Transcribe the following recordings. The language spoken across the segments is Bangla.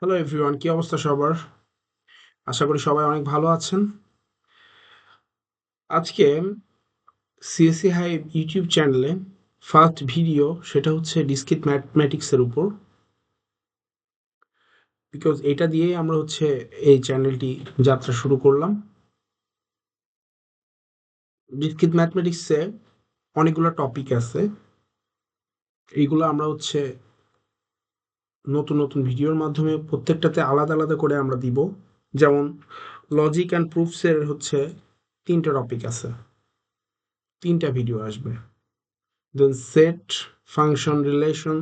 হ্যালো এভরিওয়ান, কি অবস্থা সবার? আশা করি সবাই অনেক ভালো আছেন। আজকে সিএসসি হাই ইউটিউব চ্যানেলে ফার্স্ট ভিডিও, সেটা হচ্ছে ডিসক্রিট ম্যাথমেটিক্সের উপর। বিকজ এটা দিয়েই আমরা এই চ্যানেলটি যাত্রা শুরু করলাম। ডিসক্রিট ম্যাথমেটিক্সে অনেকগুলো টপিক আছে, এইগুলো আমরা নতুন নতুন ভিডিওর মাধ্যমে প্রত্যেকটাতে আলাদা আলাদা করে আমরা দিব। যেমন লজিক অ্যান্ড প্রুফসের তিনটা টপিক আছে, তিনটা ভিডিও আসবে। দেন সেট, ফাংশন, রিলেশন,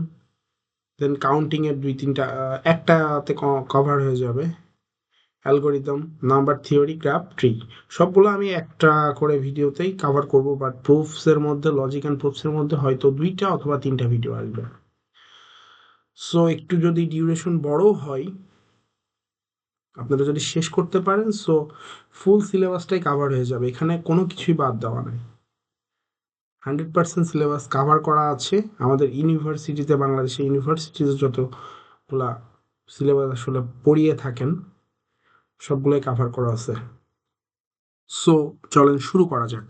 দেন কাউন্টিং এর দুই তিনটা, একটাতে কভার হয়ে যাবে। Algorithm, number theory, graph, tree, সবগুলো আমি একটা করে ভিডিওতেই কভার করব। বাট প্রুফস এর মধ্যে, লজিক অ্যান্ড প্রুফস এর মধ্যে হয়তো দুইটা অথবা তিনটা ভিডিও আসবে। সো একটু যদি ডিউরেশন বড় হয়, আপনারা যদি শেষ করতে পারেন, সো ফুল সিলেবাসটাই কাভার হয়ে যাবে, এখানে কোনো কিছুই বাদ দেওয়া নাই। 100% সিলেবাস কাভার করা আছে আমাদের ইউনিভার্সিটিতে, বাংলাদেশের ইউনিভার্সিটিতে যতগুলা সিলেবাস আসলে পড়িয়ে থাকেন সবগুলোই কাভার করা আছে। সো চলেন শুরু করা যাক।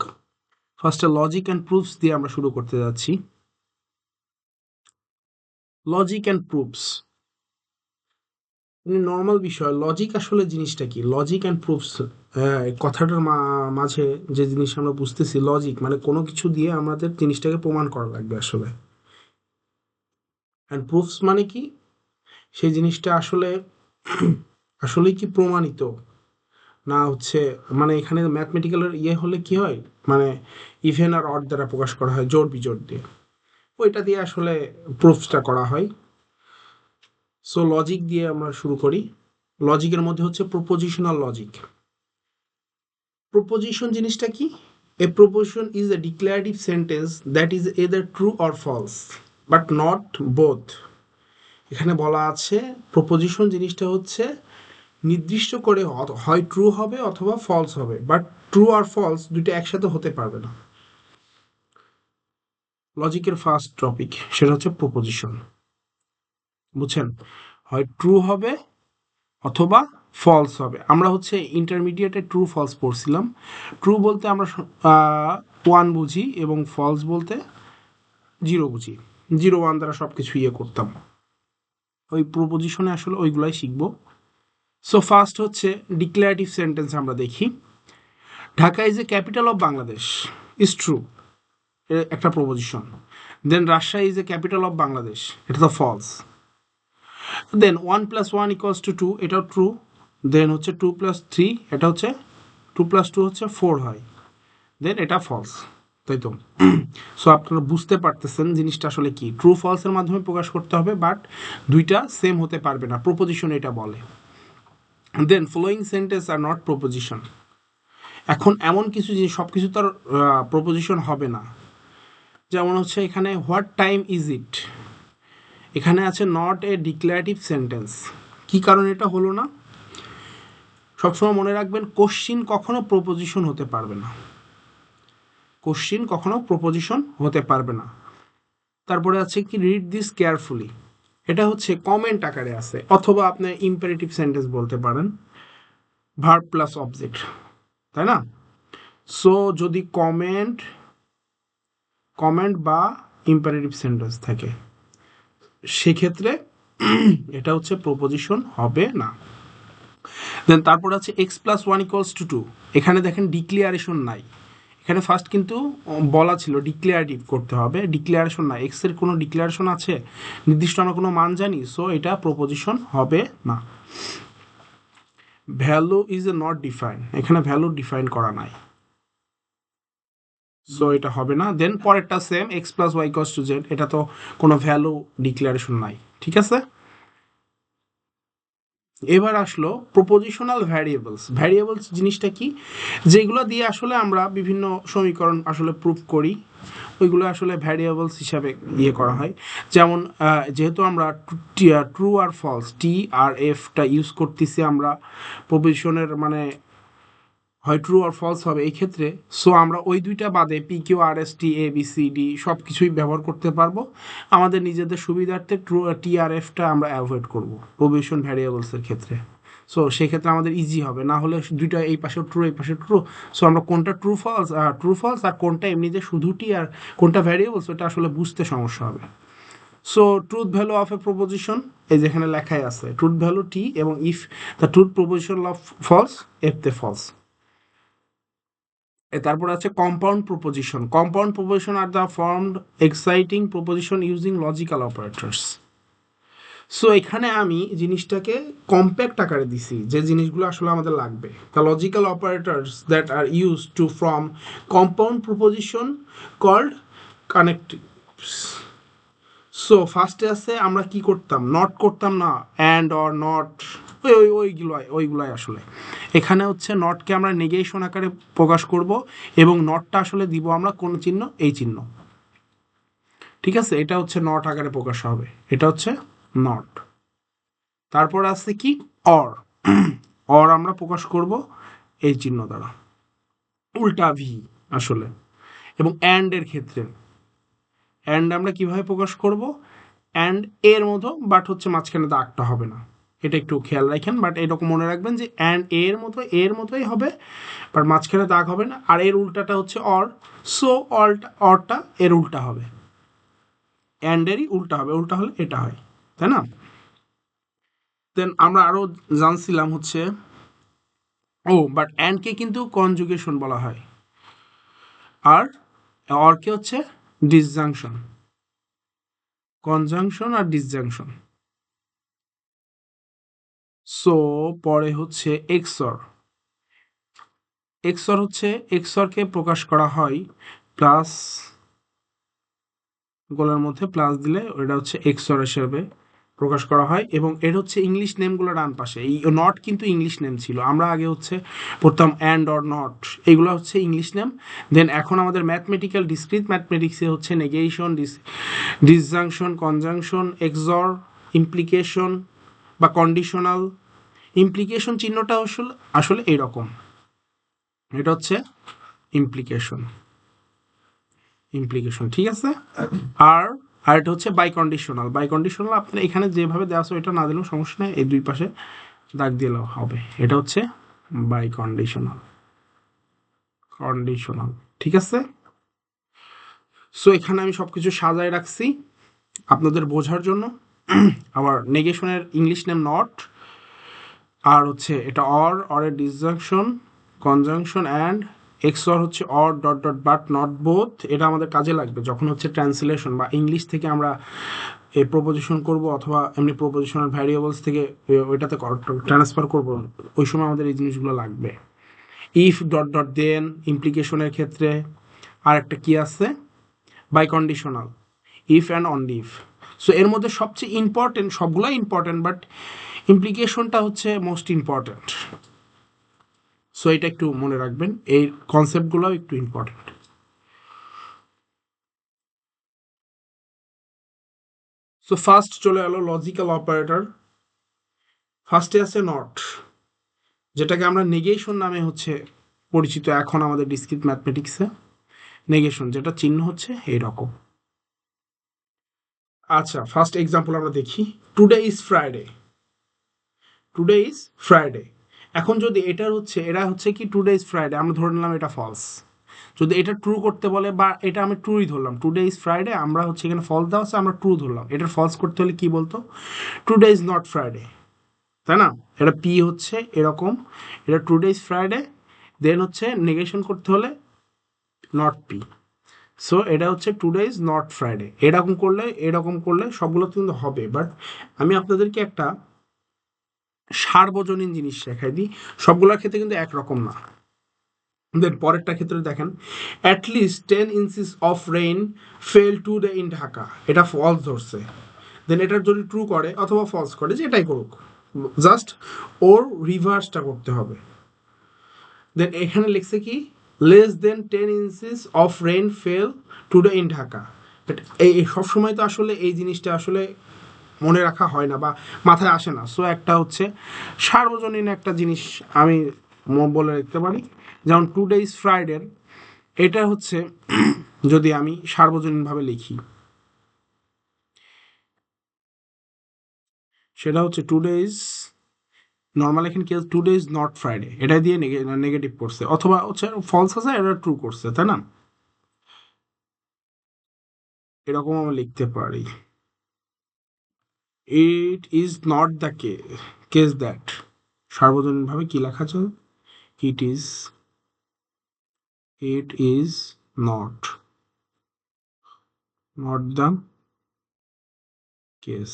ফার্স্টে লজিক অ্যান্ড প্রুফস দিয়ে আমরা শুরু করতে যাচ্ছি। লজিক অ্যান্ড প্রুফস নর্মাল বিষয়। লজিক আসলে জিনিসটা কি? লজিক অ্যান্ড প্রুফস কথাটার মাঝে যে জিনিস আমরা বুঝতেছি, লজিক মানে কোনো কিছু দিয়ে আমাদের জিনিসটাকে প্রমাণ করা লাগবে আসলে। অ্যান্ড প্রুফস মানে কি? সেই জিনিসটা আসলেই কি প্রমাণিত না মানে এখানে ম্যাথমেটিক্যালের হলে কি হয়, মানে ইভেন আর অড দ্বারা প্রকাশ করা হয়, জোড় বিজোড় দিয়ে, ওইটা দিয়ে আসলে প্রুফসটা করা হয়। সো লজিক দিয়ে আমরা শুরু করি। লজিকের মধ্যে প্রপোজিশনাল লজিক। প্রপোজিশন জিনিসটা কি? A proposition is a declarative sentence that is either true or false but not both. এখানে বলা আছে প্রপোজিশন জিনিসটা নির্দিষ্ট করে হয় ট্রু হবে অথবা ফলস হবে, বাট ট্রু আর ফলস দুইটা একসাথে হতে পারবে না। লজিকের ফার্স্ট টপিক সেটা প্রপোজিশন। বুঝছেন? হয় ট্রু হবে অথবা ফলস হবে। আমরা ইন্টারমিডিয়েটে ট্রু ফলস পড়ছিলাম। ট্রু বলতে আমরা 1 বুঝি এবং ফলস বলতে 0 বুঝি। 0 1 দ্বারা সব কিছু করতাম। ওই প্রপোজিশনে আসলে ওইগুলাই শিখবো। সো ফার্স্ট ডিক্লারেটিভ সেন্টেন্স আমরা দেখি। Dhaka is a capital of Bangladesh, is true, একটা proposition. Then Rajshahi is a capital of Bangladesh, এটা তো ফলস। দেন 1+1=2, এটাও ট্রু। দেন 2+3, এটা 2+2 4 হয়, দেন এটা ফলস, তাই তো? সো আপনারা বুঝতে পারতেছেন জিনিসটা আসলে কি। ট্রু ফলসের মাধ্যমে প্রকাশ করতে হবে, বাট দুইটা সেম হতে পারবে না, প্রপোজিশন এটা বলে। Then following sentence are not proposition. এখন এমন কিছু যে সব কিছু তার প্রপোজিশন হবে না। যেমন এখানে হোয়াট টাইম ইজ ইট, এখানে আছে নট এ ডিক্লারেটিভ সেন্টেন্স। কি কারণে এটা হলো না? সবসময় মনে রাখবেন, কোশ্চিন কখনো প্রপোজিশন হতে পারবে না, কোশ্চিন কখনো প্রপোজিশন হতে পারবে না। তারপরে আছে কি, রিড দিস কেয়ারফুলি, এটা কমেন্ট আকারে আছে, অথবা আপনি ইম্পারেটিভ সেন্টেন্স বলতে পারেন, ভার্ব প্লাস অবজেক্ট, তাই না? সো যদি কমেন্ট বা ইম্পারেটিভ সেন্টেন্স থাকে, সেক্ষেত্রে এটা প্রপোজিশন হবে না। দেন তারপর আছে x+1=2, এখানে দেখেন ডিক্লিয়ারেশন নাই। এখানে ফার্স্ট কিন্তু বলা ছিল ডিক্লিয়ারেটিভ করতে হবে, ডিক্লিয়ারেশন নাই। এক্স এর কোনো ডিক্লিয়ারেশন আছে? নির্দিষ্ট আমরা কোনো মান জানি, সো এটা প্রপোজিশন হবে না। Value is a not define, এখানে ভ্যালু ডিফাইন করা নাই, সো এটা হবে না। দেন পরেরটা সেম, x+y=z, এটা তো কোনো ভ্যালু ডিক্লারেশন নাই, ঠিক আছে? এবার আসলো প্রপোজিশনাল ভ্যারিয়েবলস। ভ্যারিয়েবলস জিনিসটা কি? যেগুলো দিয়ে আসলে আমরা বিভিন্ন সমীকরণ আসলে প্রুফ করি, ওইগুলো আসলে ভ্যারিয়েবলস হিসাবে করা হয়। যেমন যেহেতু আমরা ট্রু আর ফলস, টি আর এফটা ইউজ করতেছি আমরা প্রপোজিশনের, মানে হয় ট্রু আর ফলস হবে এই ক্ষেত্রে। সো আমরা ওই দুইটা বাদে পি কিউ আর S T A B C D সব কিছুই ব্যবহার করতে পারবো। আমাদের নিজেদের সুবিধার্থে ট্রু টি আর এফটা আমরা অ্যাভয়েড করব প্রোভিশন ভ্যারিয়েবলসের ক্ষেত্রে। সো সেক্ষেত্রে আমাদের ইজি হবে, না হলে দুইটা এই পাশে ট্রু এই পাশে ট্রু, সো আমরা কোনটা ট্রু ফলস আর কোনটা এমনি যে শুধু টি আর কোনটা ভ্যারিয়েবলস ওটা আসলে বুঝতে সমস্যা হবে। So truth value of a proposition এই যেখানে লেখাই আছে ট্রুথ ভ্যালু টি এবং if the truth proposition of false F তে ফলস। তারপর আছে compound proposition. Compound proposition are the formed exciting proposition using logical operators. So এখানে আমি জিনিসটাকে কম্প্যাক্ট আকারে দিছি, যে জিনিসগুলো আসলে আমাদের লাগবে। The logical operators that are use to form compound proposition called connectives. So ফার্স্টে আছে আমরা কি করতাম, নট করতাম না, অ্যান্ড অর নট ওইগুলাই আসলে এখানে হচ্ছে নটকে আমরা নেগেশন আকারে প্রকাশ করব এবং নটটা আসলে দিব আমরা কোন চিহ্ন, এই চিহ্ন। ঠিক আছে, এটা হচ্ছে নট আকারে প্রকাশ হবে, এটা হচ্ছে নট। তারপর আছে কি অর, অর আমরা প্রকাশ করব এই চিহ্ন দ্বারা, উল্টা ভি আসলে। এবং অ্যান্ড এর ক্ষেত্রে অ্যান্ড আমরা কিভাবে প্রকাশ করব, অ্যান্ড এর মতো বাট হচ্ছে মাঝখানে দাগটা হবে না, এটা একটু খেয়াল রাখেন। বাট এরকম মনে রাখবেন যে অ্যান্ড এর মতোই হবে বাট মাঝখানে দাগ হবে না। আর এর উল্টাটা হচ্ছে অর, সো অরটা এর উল্টা হবে, অ্যান্ডেরই উল্টা হবে, উল্টা হলে এটা হয়, তাই না? দেন আমরা আরো জানছিলাম হচ্ছে বাট অ্যান্ডকে কিন্তু কনজুগেশন বলা হয় আর অরকে হচ্ছে ডিসজাংশন, কনজাংশন আর ডিসজাংশন। সো পরে হচ্ছে এক্সর। এক্সর হচ্ছে এক্সরকে প্রকাশ করা হয় প্লাস, গোলার মধ্যে প্লাস দিলে ওটা হচ্ছে এক্সর হিসেবে প্রকাশ করা হয়। এবং এর হচ্ছে ইংলিশ নেমগুলো ডান পাশে, এই নট কিন্তু ইংলিশ নেম ছিল, আমরা আগে হচ্ছে পড়তাম অ্যান্ড অর নট, এইগুলো হচ্ছে ইংলিশ নেম। দেন এখন আমাদের ম্যাথমেটিক্যাল ডিসক্রিট ম্যাথমেটিক্সে হচ্ছে negation, disjunction, conjunction, XOR, implication বা কন্ডিশনাল। ইমপ্লিকেশন চিহ্নটা আসলে আসলে এইরকম, এটা হচ্ছে ইমপ্লিকেশন, ঠিক আছে। আর এটা হচ্ছে বাই কন্ডিশনাল। বাই কন্ডিশনাল আপনার এখানে যেভাবে দেওয়া আছে ওইটা না দিলেও সমস্যা নেই, এই দুই পাশে দাগ দিলেও হবে, এটা হচ্ছে বাই কন্ডিশনাল, ঠিক আছে। সো এখানে আমি সবকিছু সাজায় রাখছি আপনাদের বোঝার জন্য। আবার নেগেশনের ইংলিশ নেম নট, আর হচ্ছে এটা অরের ডিসজাংশন, কনজাংশন অ্যান্ড এক্সর হচ্ছে or dot dot but not both. এটা আমাদের কাজে লাগবে যখন হচ্ছে ট্রান্সলেশন বা ইংলিশ থেকে আমরা এই প্রপোজিশন করব অথবা এমনি প্রপোজিশনাল ভ্যারিয়েবলস থেকে ওইটাতে ট্রান্সফার করব, ওই সময় আমাদের এই জিনিসগুলো লাগবে। ইফ ডট ডট দেন ইমপ্লিকেশনের ক্ষেত্রে আর একটা কি আছে, biconditional, if and only if. So এর মধ্যে সবচেয়ে ইম্পর্টেন্ট, সবগুলোই ইম্পর্টেন্ট বাট ইমপ্লিকেশনটা হচ্ছে মোস্ট ইম্পর্টেন্ট। সো এটা একটু মনে রাখবেন, এই কনসেপ্টগুলো একটু ইম্পর্টেন্ট। সো ফার্স্ট চলে এলো লজিক্যাল অপারেটর। ফার্স্টে আছে নট, যেটাকে আমরা নেগেশন নামে হচ্ছে পরিচিত এখন আমাদের ডিসক্রিট ম্যাথমেটিক্সে। নেগেশন যেটা চিহ্ন হচ্ছে এইরকম। আচ্ছা, ফার্স্ট এক্সাম্পল আমরা দেখি, today is Friday. Today is Friday, এখন যদি এটার হচ্ছে এরা হচ্ছে কি টুডে ইজ ফ্রাইডে, আমরা ধরে নিলাম এটা ফলস। যদি এটা ট্রু করতে বলে বা এটা আমি ট্রুই ধরলাম, টুডে ইজ ফ্রাইডে, আমরা হচ্ছে এখানে ফলস দেওয়া আছে আমরা ট্রু ধরলাম, এটার ফলস করতে হলে কি বলতো, টুডে ইজ নট ফ্রাইডে, তাই না? এটা পি হচ্ছে এরকম, এটা টুডে ইজ ফ্রাইডে, দেন হচ্ছে নেগেশন করতে হলে নট পি। সো এটা হচ্ছে টুডে ইজ নট ফ্রাইডে। এরকম করলে সবগুলো কিন্তু হবে, বাট আমি আপনাদেরকে একটা সার্বজনীন জিনিস শেখাই দিই, সবগুলোর ক্ষেত্রে কিন্তু একরকম না। দেন পরেরটা ক্ষেত্রে দেখেন, at least 10 inches of rain fail today in Dhaka, এটা ফলস ধরছে। দেন এটার যদি ট্রু করে অথবা ফলস করে, যেটাই করুক, জাস্ট ওর রিভার্সটা করতে হবে। দেন এখানে লিখছে কি, less than 10 inches of rain fail today in Dhaka. But এই সবসময় তো আসলে এই জিনিসটা আসলে মনে রাখা হয় না বা মাথায় আসে না। সো একটা হচ্ছে সার্বজনীন একটা জিনিস আমি বলে লিখতে পারি। যেমন টুডে ইজ ফ্রাইডে, এটা হচ্ছে যদি আমি সার্বজনীনভাবে লিখি, সেটা হচ্ছে টুডে ইজ, নর্মাল এখানে কি টুডে ইজ নট ফ্রাইডে, এটা দিয়ে নেগেটিভ করছে, অথবা হচ্ছে ফলস আছে, এটা ট্রু করছে, তাই না? এরকম আমরা লিখতে পারি, it is not the case that, সার্বজনীনভাবে কি লেখা যায়, it is, it is not, not the case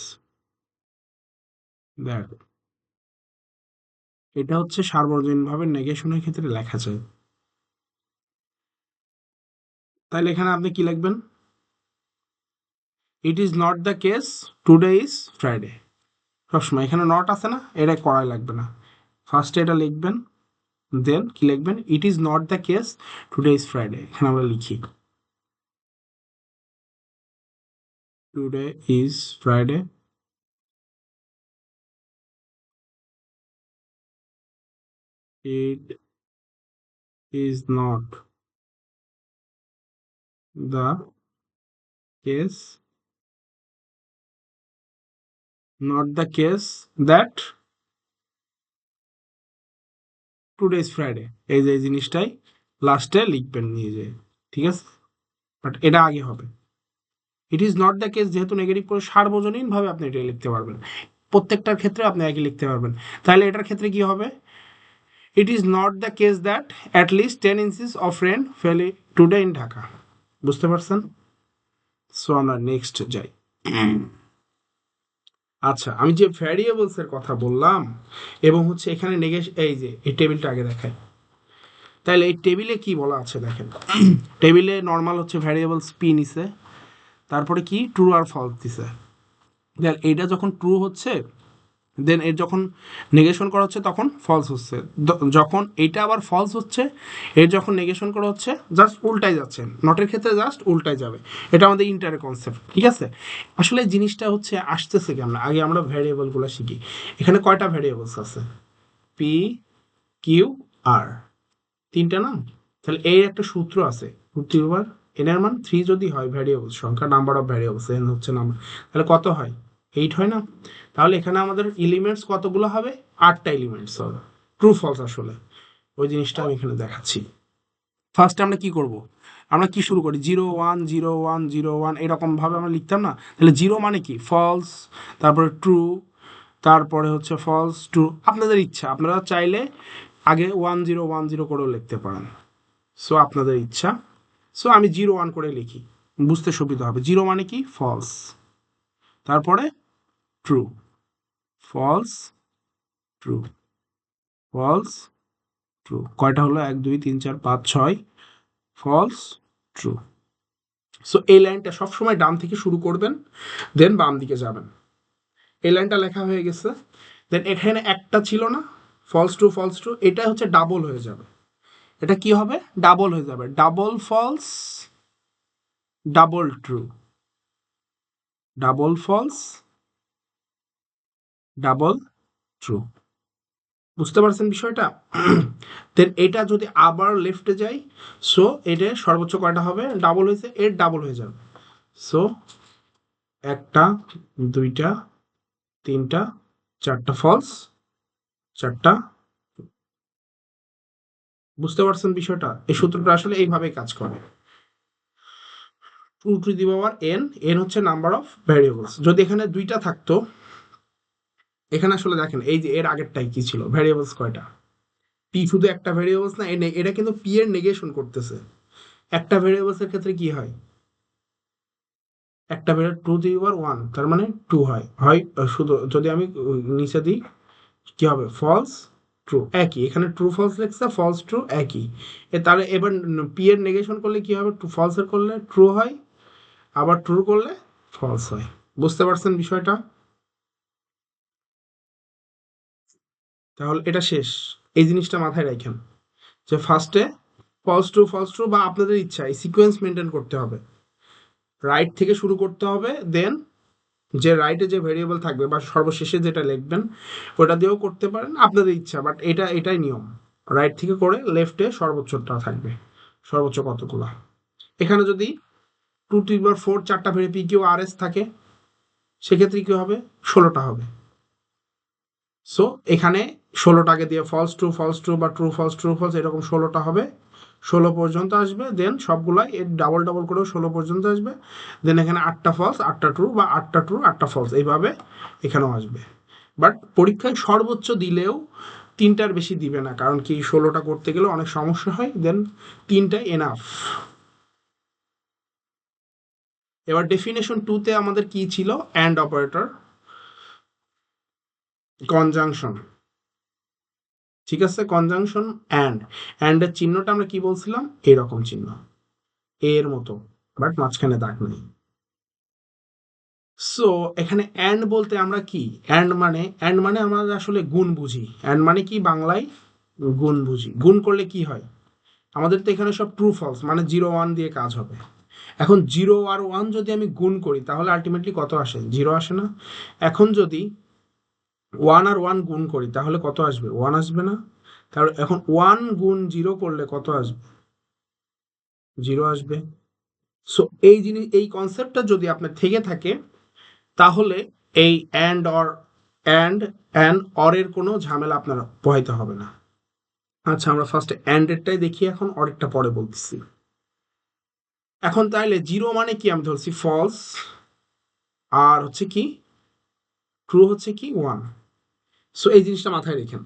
that, এটা হচ্ছে সার্বজনীনভাবে নেগেশনের ক্ষেত্রে লেখা যায়। তাহলে এখানে আপনি কি লিখবেন, ইট is not the case today is Friday, সবসময় এখানে নট আছে না, এটা করাই লাগবে না, ফার্স্টে এটা লিখবেন, দেন কি লিখবেন, ইট is not the case today is Friday, এখানে আমরা লিখি today is Friday, it is not the case, not the case that today is Friday, এই যে জিনিসটাই লাস্টে লিখবেন নিয়ে যে, ঠিক আছে, বাট এটা আগে হবে। It is not the case যেহেতু নেগেটিভ করে সার্বজনীনভাবে আপনি এটা লিখতে পারবেন, প্রত্যেকটার ক্ষেত্রে আপনি একই লিখতে পারবেন। তাহলে এটার ক্ষেত্রে কি হবে, it is not the case that at least 10 inches of rain fell today in Dhaka, বুঝতে পারছেন? সো আমরা নেক্সট যাই। আচ্ছা, আমি যে ভ্যারিয়েবলস এর কথা বললাম এবং হচ্ছে এখানে এই যে এই টেবিলটা আগে দেখাই, তাহলে এই টেবিলে কি বলা আছে দেখেন, টেবিলে নর্মাল হচ্ছে ভ্যারিয়েবলস পি নিছে, তারপরে কি ট্রু আর ফলস দিছে, দেন এইটা যখন ট্রু হচ্ছে, দেন এর যখন নেগেশন করা হচ্ছে তখন ফলস হচ্ছে, যখন এইটা আবার ফলস হচ্ছে, এর যখন নেগেশন করা হচ্ছে জাস্ট উল্টাই যাচ্ছে, নটের ক্ষেত্রে জাস্ট উল্টাই যাবে, এটা আমাদের ইন্টারের কনসেপ্ট, ঠিক আছে? আসলে জিনিসটা হচ্ছে আসতেছে কেমন, আগে আমরা ভ্যারিয়েবলগুলো শিখি। এখানে কয়টা ভ্যারিয়েবলস আছে, পি কিউ আর, তিনটা না? তাহলে এই একটা সূত্র আছে, সূত্র ওভার এন এর মান 3 যদি হয় ভ্যারিয়েবল সংখ্যা, নাম্বার অফ ভ্যারিয়েবলস এন হচ্ছে নাম্বার, তাহলে কত হয়, 8 হয় না? তাহলে এখানে আমাদের এলিমেন্টস কতগুলো হবে, 8টা এলিমেন্টস হবে, ট্রু ফলস আসলে ওই জিনিসটা আমি এখানে দেখাচ্ছি। ফার্স্টে আমরা কি করব, আমরা কি শুরু করি, 0 1 0 1 0 1 এরকম ভাবে আমরা লিখতাম না? তাহলে 0 মানে কি ফলস, তারপরে ট্রু, তারপরে হচ্ছে ফলস ট্রু, আপনাদের ইচ্ছা, আপনারা চাইলে আগে 1 0 1 0 করেও লিখতে পারেন, সো আপনাদের ইচ্ছা। সো আমি 0 1 করে লিখি, বুঝতে সুবিধা হবে। 0 মানে কি ফলস, তারপরে true, false true, false true, কয়টা হলো, 1 2 3 4 5 6, ফলস ট্রু। সো এই লাইনটা সবসময় ডান থেকে শুরু করবেন, দেন বাম দিকে যাবেন, এই লাইনটা লেখা হয়ে গেছে, দেন এখানে একটা ছিল না, ফলস ট্রু, এটা হচ্ছে ডাবল হয়ে যাবে, এটা কি হবে, ডাবল হয়ে যাবে, double false double true, double false double true, বুঝতে পারছেন বিষয়টা? দেন এটা যদি আবার লেফটে যাই, সো এটা সর্বোচ্চ কয়টা হবে, ডাবল হয়েছে, এর ডাবল হয়ে যাবে, সো একটা, দুইটা, তিনটা, চারটা ফলস, চারটা, বুঝতে পারছেন বিষয়টা? এই সূত্রটা আসলে এইভাবে কাজ করে, two to the power n, n হচ্ছে নাম্বার অফ ভ্যারিয়েবলস, যদি এখানে দুইটা থাকতো, এখানে আসলে দেখেন এই যে এর আগেরটাই কি ছিল, ভ্যারিয়েবলস কয়টা, পি শুধু একটা ভ্যারিয়েবলস না, এটা কিন্তু পি এর নেগেশন করতেছে, একটা ভ্যারিয়েবলস এর ক্ষেত্রে কি হয়, একটা variable two the power one, তার মানে টু হয়, শুধু যদি আমি নিচে দিই কি হবে, ফলস ট্রু, একই, এখানে ট্রু ফলস লিখছে, ফলস ট্রু একই, তাহলে এবার পি এর নেগেশন করলে কি হবে, টু ফলস এর করলে ট্রু হয়, আবার ট্রু করলে ফলস হয়, বুঝতে পারছেন বিষয়টা? তাহলে এটা শেষ, এই জিনিসটা মাথায় রাখেন যে ফার্স্টে ফলস ট্রু বা আপনাদের ইচ্ছা, এই সিকোয়েন্স মেনটেন করতে হবে, রাইট থেকে শুরু করতে হবে, দেন যে রাইটে যে ভেরিয়েবল থাকবে বা সর্বশেষে যেটা লিখবেন ওটা দিয়েও করতে পারেন, আপনাদের ইচ্ছা, বাট এটাই নিয়ম। রাইট থেকে করে লেফটে সর্বোচ্চটা থাকবে, সর্বোচ্চ কতগুলা। এখানে যদি 2^4 4টা ভেরি পি কিউ আর এস থাকে, সেক্ষেত্রে কি হবে, 16টা হবে। সো এখানে 16টাকে দিয়ে ফলস ট্রু ফলস ট্রু বা ট্রু ফলস ট্রু ফলস এরকম 16টা হবে, 16 পর্যন্ত আসবে। দেন সবগুলাই এর ডাবল ডাবল করেও 16 পর্যন্ত আসবে। দেন এখানে 8টা ফলস 8টা ট্রু বা 8টা ট্রু 8টা ফলস এইভাবে এখানেও আসবে। বাট পরীক্ষায় সর্বোচ্চ দিলেও 3টার বেশি দিবে না, কারণ কি 16টা করতে গেলে অনেক সমস্যা হয়। দেন 3টাই এনাফ। এবার ডেফিনেশন 2তে আমাদের কি ছিল, অ্যান্ড অপারেটর, কনজাংশন, ঠিক আছে, কনজাংশন অ্যান্ড এর চিহ্নটা আমরা কি বলছিলাম, এরকম চিহ্ন এর মতো, বাট মাঝখানে দাগ নেই। সো এখানে অ্যান্ড বলতে আমরা কি, অ্যান্ড মানে আমরা আসলে গুণ বুঝি। অ্যান্ড মানে কি বাংলায়, গুণ বুঝি। গুণ করলে কি হয়, আমাদের তো এখানে সব ট্রু ফলস, মানে 0 1 দিয়ে কাজ হবে। এখন 0 আর 1 যদি আমি গুণ করি তাহলে আলটিমেটলি কত আসে, 0 আসে না। এখন যদি 1 আর 1 গুণ করি তাহলে কত আসবে, 1 আসবে না। তাহলে এখন 1 গুণ 0 করলে কত আসবে, 0 আসবে। সো এই জিনিস, এই কনসেপ্টটা যদি আপনার থেকে থাকে তাহলে এই অ্যান্ড অরের কোনো ঝামেলা আপনার পোহাইতে হবে না। আচ্ছা, আমরা ফার্স্টে অ্যান্ডেরটাই দেখি, এখন অরেরটা পরে বলতেছি। এখন তাহলে 0 মানে কি, আমি ধরছি ফলস, আর হচ্ছে কি ট্রু হচ্ছে কি 1। সো এই জিনিসটা মাথায় রেখেন।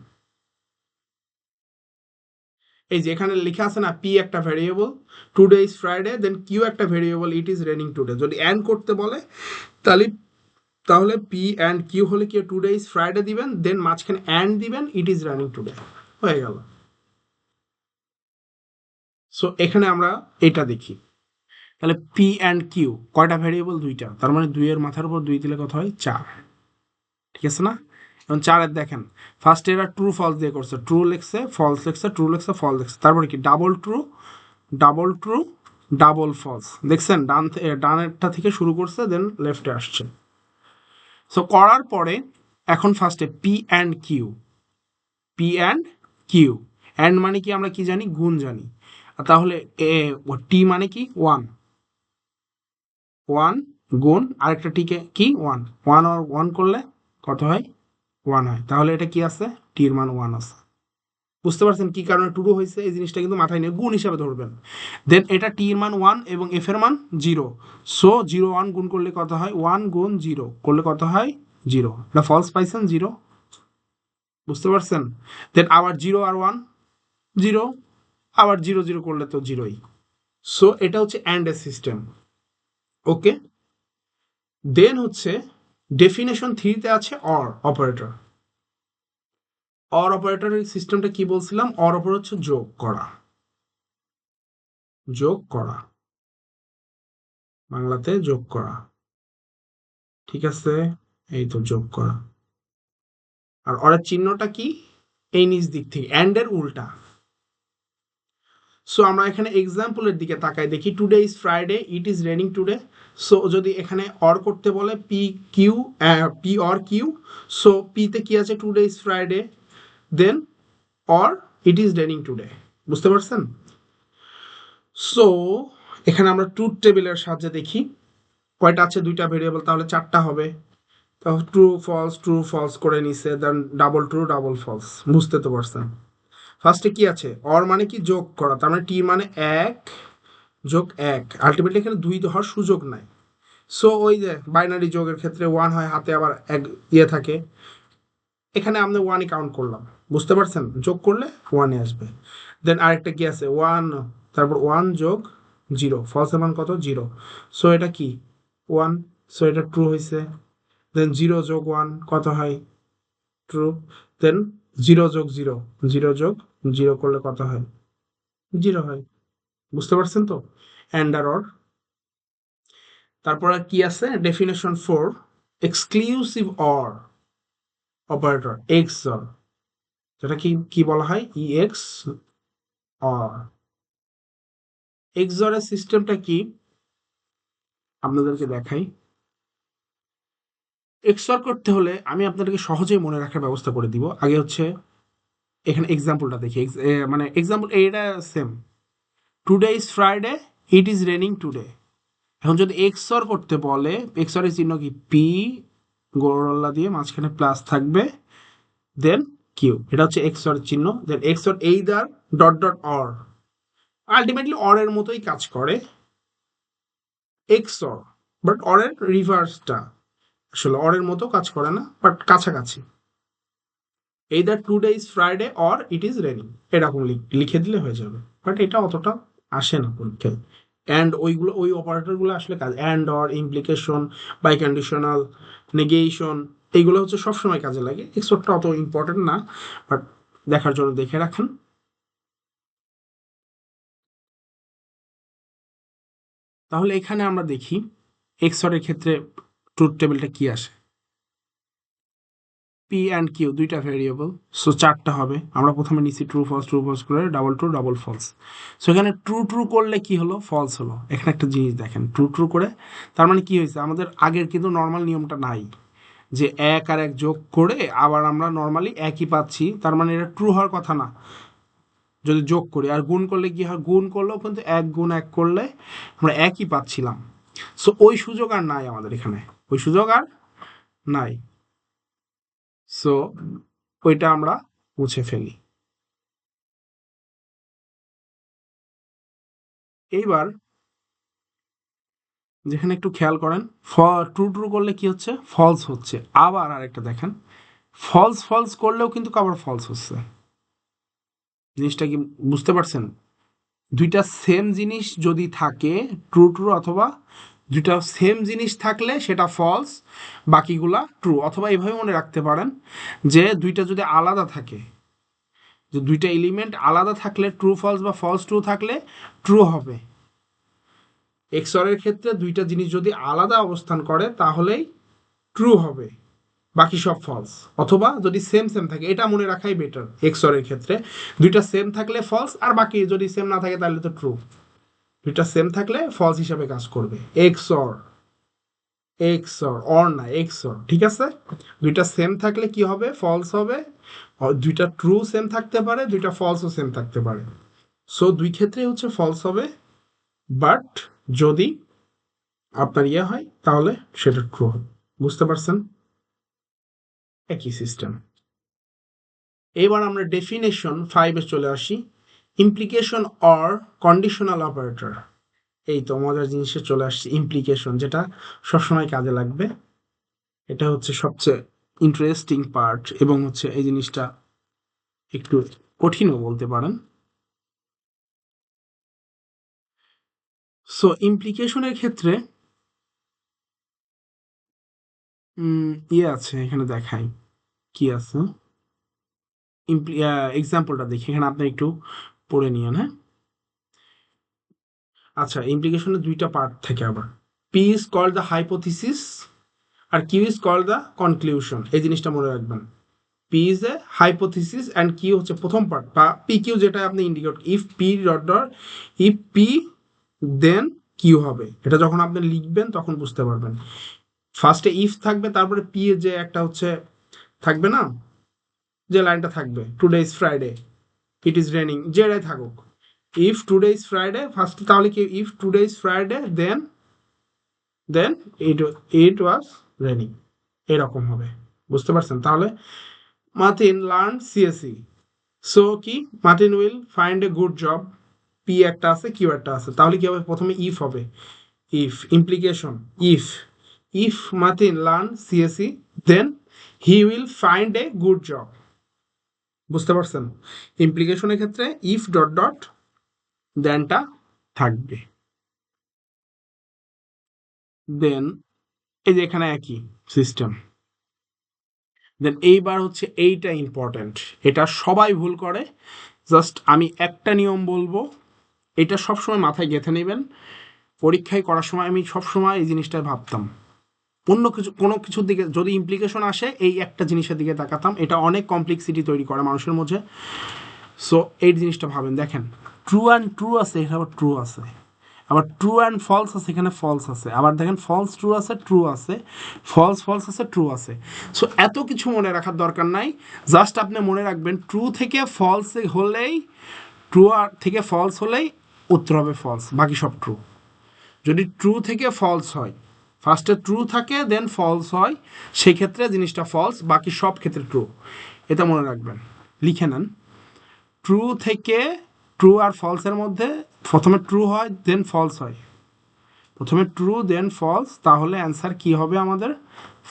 এই যে এখানে লেখা আছে না, পি একটা variable, today is Friday, then Q একটা variable, it is raining today. যদি অ্যান্ড করতে বলে তাহলে তাহলে পি অ্যান্ড কিউ হলে কি টুডে ইজ ফ্রাইডে দিবেন, দেন মাঝখানে অ্যান্ড দিবেন, ইট ইজ রানিং টুডে, হয়ে গেল। সো এখানে আমরা এটা দেখি, তাহলে পি অ্যান্ড কিউ কয়টা ভ্যারিয়েবল, 2টা, তার মানে 2 এর মাথার উপর 2 দিলে কত হয়, 4, ঠিক আছে না। এখন 4 দেখেন, ফার্স্ট এরা ট্রু ফলস দিয়ে করছে, ট্রু লিখছে ফলস লিখছে, ট্রু লিখছে ফলস লিখছে, তারপরে কি double true double true double false, দেখছেন ডানেরটা থেকে শুরু করছে, দেন লেফটে আসছে। সো করার পরে এখন ফার্স্টে P and Q, P and Q, and মানে কি আমরা কি জানি, গুণ জানি। তাহলে টি মানে কি 1, 1 গুণ আরেকটা টিকে কি 1, 1 আর 1 করলে কত হয়, 1 হয়। তাহলে এটা কি আছে, টির মান 1 আছে। বুঝতে পারছেন কি কারণে টুরু হয়েছে, এই জিনিসটা কিন্তু মাথায় নিয়ে গুণ হিসাবে ধরবেন। দেন এটা টির মান 1 এবং এফ এর মান 0। সো 0 1 গুণ করলে কত হয়, 1 গুণ 0 করলে কত হয়, 0। এটা ফলস পাইছেন 0, বুঝতে পারছেন। দেন আবার 0 আর 1 0, আবার 0 0 করলে তো 0ই। সো এটা হচ্ছে অ্যান্ড এর সিস্টেম। ওকে, দেন হচ্ছে ডেফিনেশন 3তে আছে অর অপারেটর। অর অপারেটরের সিস্টেমটা কি বলছিলাম, অর অপারেটর হচ্ছে যোগ করা, যোগ করা, বাংলাতে যোগ করা, ঠিক আছে, এই তো যোগ করা। আর অরের চিহ্নটা কি, এই নিচ দিক থেকে অ্যান্ড এর উল্টা। সো আমরা এখানে এক্সাম্পলের দিকে তাকাই দেখি, today is Friday, it is raining today. So যদি এখানে অর করতে বলে P Q, P or Q, so পিতে কি আছে, today is Friday, then or it is raining today, বুঝতে পারছেন। সো এখানে আমরা ট্রুথ টেবিলের সাহায্যে দেখি কয়টা আছে, 2টা ভেরিয়েবল, তাহলে 4টা হবে। তাহলে ট্রু ফলস করে নিছে, দেন ডাবল ট্রু ডাবল ফলস, বুঝতে তো পারছেন। ফার্স্টে কি আছে, অর মানে কি যোগ করা, তার মানে টি মানে 1 যোগ 1, আলটিমেটলি এখানে 2 হওয়ার সুযোগ নাই। সো ওই যে বাইনারি যোগের ক্ষেত্রে 1 হয়, হাতে আবার এক ইয়ে থাকে, এখানে আমরা 1ই কাউন্ট করলাম, বুঝতে পারছেন, যোগ করলে 1ই আসবে। দেন আরেকটা কি আছে 1, তারপর 1 যোগ 0, ফলসের মান কত, 0। সো এটা কি 1, সো এটা ট্রু হয়েছে। দেন 0 যোগ 1 কত হয়, ট্রু। দেন 0 যোগ 0, 0 যোগ 0 করলে কত হয়, 0 হয়, বুঝতে পারছেন তো, অ্যান্ড আর অর। তারপর কি আছে definition 4, exclusive or operator, x or, যেটা কি কি বলা হয়, ই এক্স অর। এক্স অরের সিস্টেমটা কি আপনাদেরকে দেখাই। এক্স অর করতে হলে আমি আপনাদেরকে সহজেই মনে রাখার ব্যবস্থা করে দিব। আগে হচ্ছে এখানে এক্সাম্পলটা দেখি, মানে এক্সাম্পল এইটা same, today is Friday, it is raining today. এখন যদি এক্সর করতে বলে, এক্সরের চিহ্ন কি পি গোরল্লা দিয়ে মাঝখানে প্লাস থাকবে, দেন কিউ, এটা হচ্ছে এক্সর চিহ্ন। Then XOR either dot dot or, ultimately or এর মতোই কাজ করে এক্সর, বাট অর এর রিভার্সটা, আসলে অর এর মতো কাজ করে না, বাট কাছাকাছি। Either today is Friday or it is raining, এরকম লিখে দিলে হয়ে যাবে, বাট এটা অতটা আসে না পরীক্ষায়। অ্যান্ড ওইগুলো, ওই অপারেটরগুলো আসলে কাজ, and or, implication, biconditional, negation, এইগুলো হচ্ছে সবসময় কাজে লাগে। এক্সপোর্টটা অত ইম্পর্টেন্ট না, বাট দেখার জন্য দেখে রাখেন। তাহলে এখানে আমরা দেখি এক্সরের ক্ষেত্রে ট্রুথ টেবিলটা কি আসে। পি অ্যান্ড কিউ দুইটা ভেরিয়েবল, সো চারটা হবে। আমরা প্রথমে নিচ্ছি ট্রু ফলস করে double true double false. So এখানে ট্রু ট্রু করলে কি হলো, ফলস হলো। এখানে একটা জিনিস দেখেন, ট্রু ট্রু করে তার মানে কি হয়েছে, আমাদের আগের কিন্তু নর্মাল নিয়মটা নাই যে এক আর এক যোগ করে আবার আমরা নর্মালি একই পাচ্ছি, তার মানে এটা ট্রু হওয়ার কথা না। যদি যোগ করি আর গুণ করলে কি হয়, গুণ করলেও কিন্তু এক গুণ এক করলে আমরা একই পাচ্ছিলাম। সো ওই সুযোগ আর নাই আমাদের এখানে, ওই সুযোগ আর নাই। সো ওইটা আমরা মুছে ফেলি। এইবার যেখানে একটু খেয়াল করেন, ট্রু ট্রু করলে কি হচ্ছে, ফলস হচ্ছে। আবার আরেকটা দেখেন, ফলস ফলস করলেও কিন্তু আবার ফলস হচ্ছে। জিনিসটা কি বুঝতে পারছেন? দুইটা সেম জিনিস যদি থাকে, ট্রু ট্রু অথবা দুইটা সেম জিনিস থাকলে সেটা ফলস, বাকিগুলা ট্রু। অথবা এইভাবে মনে রাখতে পারেন যে দুইটা যদি আলাদা থাকে, যে দুইটা এলিমেন্ট আলাদা থাকলে ট্রু ফলস বা ফলস ট্রু থাকলে ট্রু হবে। এক্সরের ক্ষেত্রে দুইটা জিনিস যদি আলাদা অবস্থান করে তাহলেই ট্রু হবে, বাকি সব ফলস। অথবা যদি সেম সেম থাকে, এটা মনে রাখাই বেটার। এক্সরের ক্ষেত্রে দুইটা সেম থাকলে ফলস, আর বাকি যদি সেম না থাকে তাহলে তো ট্রু। দুইটা সেম থাকলে ফলস হিসাবে কাজ করবে। এক্সর, এক্সর অর না, এক্সর, ঠিক আছে। দুইটা সেম থাকলে কি হবে, ফলস হবে। দুইটা ট্রু সেম থাকতে পারে, দুইটা ফলসও সেম থাকতে পারে। সো দুই ক্ষেত্রে হচ্ছে ফলস হবে, বাট যদি আপনার ইয়ে হয় তাহলে সেটা ট্রু হবে। বুঝতে পারছেন? একই সিস্টেম। এবার আমরা ডেফিনেশন 5-এ চলে আসি। Implication or conditional operator. এই তো মজার জিনিসে চলে আসছে, ইমপ্লিকেশন, যেটা সবসময় কাজে লাগবে। এটা হচ্ছে সবচেয়ে ইন্টারেস্টিং পার্ট, এবং হচ্ছে এই জিনিসটা একটু কঠিনও বলতে পারেন। সো ইমপ্লিকেশনের ক্ষেত্রে ইয়ে আছে, এখানে দেখাই কি আছে। এক্সাম্পলটা দেখি, এখানে আপনি একটু পড়ে নিয়েন, হ্যাঁ। আচ্ছা, ইমপ্লিকেশনের দুইটা পার্ট থাকে আবার। P is called the hypothesis আর Q is called the conclusion. এই জিনিসটা মনে রাখবেন। P is a hypothesis and Q হচ্ছে প্রথম পার্ট, বা পি কিউ যেটা আপনি indicate, if P dot dot, if P then Q হবে। এটা যখন আপনি লিখবেন তখন বুঝতে পারবেন। ফার্স্টে ইফ থাকবে, তারপরে পি এ যে একটা হচ্ছে থাকবে না, যে লাইনটা থাকবে, today is Friday, it is raining, যেটাই থাকুক, if today is Friday first, তাহলে কি, if today is Friday then then it was raining, এরকম হবে। বুঝতে পারছেন? তাহলে মার্টিন লার্ন সিএসসি, সো কি, Martin will find a good job, P একটা আছে কিউ একটা আছে, তাহলে কি হবে, প্রথমে ইফ হবে, if implication, if if Martin learn CSC then he will find a good job. বুঝতে পারছেন? ইমপ্লিকেশনের ক্ষেত্রে ইফ ডট ডট দেনটা থাকবে। দেন এই যে এখানে একই সিস্টেম। দেন এইবার হচ্ছে এইটা ইম্পর্ট্যান্ট, এটা সবাই ভুল করে। জাস্ট আমি একটা নিয়ম বলবো, এটা সবসময় মাথায় গেঁথে নেবেন। পরীক্ষায় করার সময় আমি সবসময় এই জিনিসটা ভাবতাম, অন্য কিছু কোনো কিছুর দিকে যদি ইমপ্লিকেশন আসে এই একটা জিনিসের দিকে তাকাতাম, এটা অনেক কমপ্লেক্সিটি তৈরি করে মানুষের মধ্যে। সো এই জিনিসটা ভাবেন, দেখেন ট্রু অ্যান্ড ট্রু আছে, এটা আবার ট্রু আছে। আবার ট্রু অ্যান্ড ফলস আছে, এখানে ফলস আছে, আবার দেখেন ফলস ট্রু আছে, ট্রু আছে, ফলস ফলস আছে, ট্রু আছে। সো এত কিছু মনে রাখার দরকার নাই, জাস্ট আপনি মনে রাখবেন ট্রু থেকে ফলস হলেই, ট্রু থেকে ফলস হলেই উত্তর হবে ফলস, বাকি সব ট্রু। যদি ট্রু থেকে ফলস হয়, ফার্স্টে ট্রু থাকে দেন ফলস হয়, সেই ক্ষেত্রে জিনিসটা ফলস, বাকি সব ক্ষেত্রে ট্রু। এটা মনে রাখবেন, লিখে নেন। ট্রু থেকে, ট্রু আর ফলসের মধ্যে প্রথমে ট্রু হয় দেন ফলস হয়, প্রথমে ট্রু দেন ফলস, তাহলে অ্যান্সার কি হবে আমাদের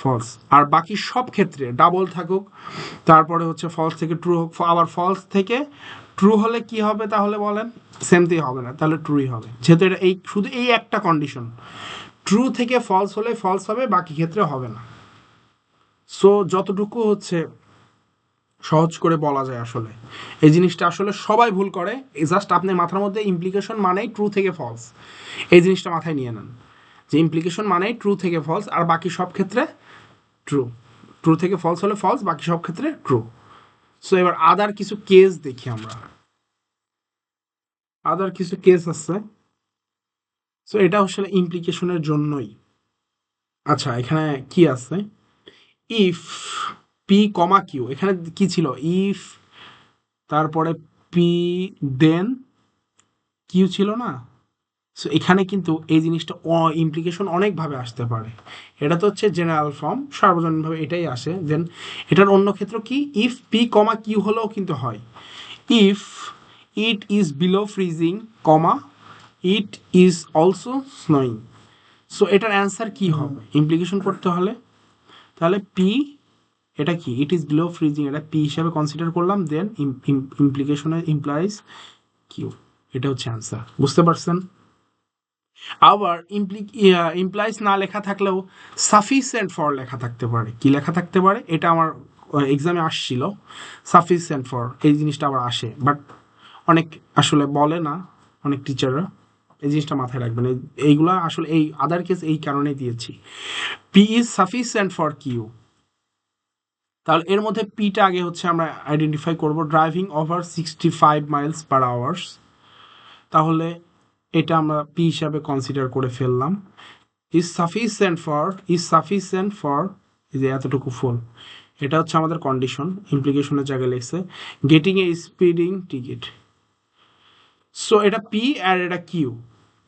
ফলস। আর বাকি সব ক্ষেত্রে ডাবল থাকুক, তারপরে হচ্ছে ফলস থেকে ট্রু হোক, আবার ফলস থেকে ট্রু হলে কি হবে তাহলে বলেন, সেমতেই হবে না, তাহলে ট্রুই হবে, যেহেতু এটা এই শুধু এই একটা কন্ডিশন, ট্রু থেকে ফলস হলে ফলস হবে, বাকি ক্ষেত্রে হবে না। সো যতটুকু হচ্ছে সহজ করে বলা যায়, আসলে এই জিনিসটা আসলে সবাই ভুল করে, জাস্ট আপনি মাথার মধ্যে ইমপ্লিকেশন মানেই ট্রু থেকে ফলস, এই জিনিসটা মাথায় নিয়ে নেন, যে ইমপ্লিকেশন মানেই ট্রু থেকে ফলস, আর বাকি সব ক্ষেত্রে ট্রু, ট্রু থেকে ফলস হলে ফলস, বাকি সব ক্ষেত্রে ট্রু। সো এবার আদার কিছু কেস দেখি আমরা, আদার কিছু কেস আছে। সো এটা আসলে ইমপ্লিকেশনের জন্যই। আচ্ছা, এখানে কি আছে, ইফ পি কমা কিউ, এখানে কি ছিল, ইফ তারপরে পি দেন কিউ ছিল না। সো এখানে কিন্তু এই জিনিসটা ইমপ্লিকেশন অনেকভাবে আসতে পারে, এটা তো হচ্ছে জেনারেল ফর্ম, সার্বজনীনভাবে এটাই আসে। দেন এটার অন্য ক্ষেত্র কি, ইফ পি কমা কিউ হলেও কিন্তু হয়, if it is below freezing comma it is also snowing. So এটার অ্যান্সার কি হবে ইমপ্লিকেশন করতে হলে, তাহলে পি, এটা কি, ইট ইজ বিলো ফ্রিজিং, এটা পি হিসাবে কনসিডার করলাম, দেন ইমপ্লিকেশনে ইমপ্লাইজ কিউ, এটা হচ্ছে অ্যান্সার। বুঝতে পারছেন? আবার ইমপ্লাইজ না লেখা থাকলেও সাফিসিয়েন্ট ফর লেখা থাকতে পারে। কি লেখা থাকতে পারে, এটা আমার এক্সামে আসছিল, সাফিসিয়েন্ট ফর এই জিনিসটা আবার আসে, বাট অনেক আসলে বলে না অনেক টিচাররা, এই জিনিসটা মাথায় রাখবেন। এইগুলা আসলে এই আদার কেস এই কারণেই দিয়েছি, P is sufficient for Q. তাহলে এর মধ্যে পিটা আগে হচ্ছে আমরা আইডেন্টিফাই করব, driving over 65 miles per hours, তাহলে এটা আমরা পি হিসাবে কনসিডার করে ফেললাম। Is sufficient for, is sufficient for, এই যে এতটুকু ফুল, এটা হচ্ছে আমাদের কন্ডিশন, ইমপ্লিকেশনের জায়গায় লিখছে getting a speeding ticket. So এটা পি আর এটা কিউ,